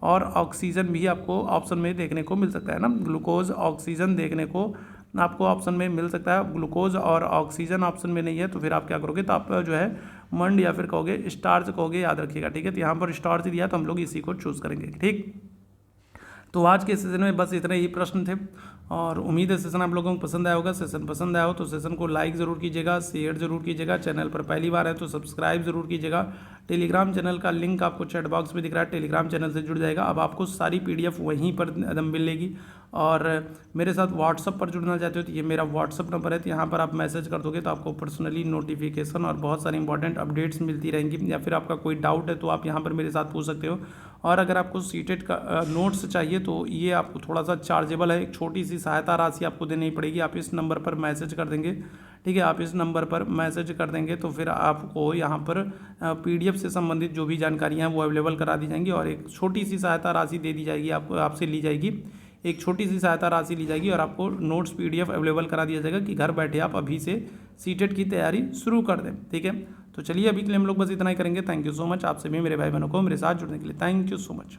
और ऑक्सीजन भी आपको ऑप्शन में देखने को मिल सकता है ना। ग्लूकोज ऑक्सीजन देखने को आपको ऑप्शन में मिल सकता है। ग्लूकोज और ऑक्सीजन ऑप्शन में नहीं है, तो फिर आप क्या करोगे, तो आप जो है मंड या फिर कहोगे स्टार्च कहोगे, याद रखिएगा, ठीक है। तो यहाँ पर स्टार्च दिया तो हम लोग इसी को चूज़ करेंगे, ठीक। तो आज के सेशन में बस इतने ही प्रश्न थे, और उम्मीद है सेशन आप लोगों को पसंद आया होगा। सेशन पसंद आया हो तो सेशन को लाइक ज़रूर कीजिएगा, शेयर जरूर कीजिएगा, चैनल पर पहली बार है तो सब्सक्राइब जरूर कीजिएगा। टेलीग्राम चैनल का लिंक आपको चैट बॉक्स में दिख रहा है, टेलीग्राम चैनल से जुड़ जाएगा। अब आपको सारी PDF वहीं पर मिलेगी, और मेरे साथ व्हाट्सअप पर जुड़ना चाहते हो तो ये मेरा व्हाट्सअप नंबर है, तो यहाँ पर आप मैसेज कर दोगे तो आपको पर्सनली नोटिफिकेशन और बहुत सारी इंपॉर्टेंट अपडेट्स मिलती रहेंगी। या फिर आपका कोई डाउट है तो आप यहाँ पर मेरे साथ पूछ सकते हो। और अगर आपको सीटेट का नोट्स चाहिए तो ये आपको थोड़ा सा चार्जेबल है, एक छोटी सी सहायता राशि आपको देनी पड़ेगी। आप इस नंबर पर मैसेज कर देंगे, ठीक है, आप इस नंबर पर मैसेज कर देंगे तो फिर आपको यहाँ पर PDF से संबंधित जो भी जानकारियाँ हैं वो अवेलेबल करा दी जाएंगी, और एक छोटी सी सहायता राशि दे दी जाएगी, आपको आपसे ली जाएगी, एक छोटी सी सहायता राशि ली जाएगी, और आपको नोट्स PDF अवेलेबल करा दिया जाएगा कि घर बैठे आप अभी से सीटेट की तैयारी शुरू कर दें, ठीक है। तो चलिए अभी के लिए हम लोग बस इतना ही करेंगे। थैंक यू सो मच, आपसे भी मेरे भाई बहनों को मेरे साथ जुड़ने के लिए थैंक यू सो मच।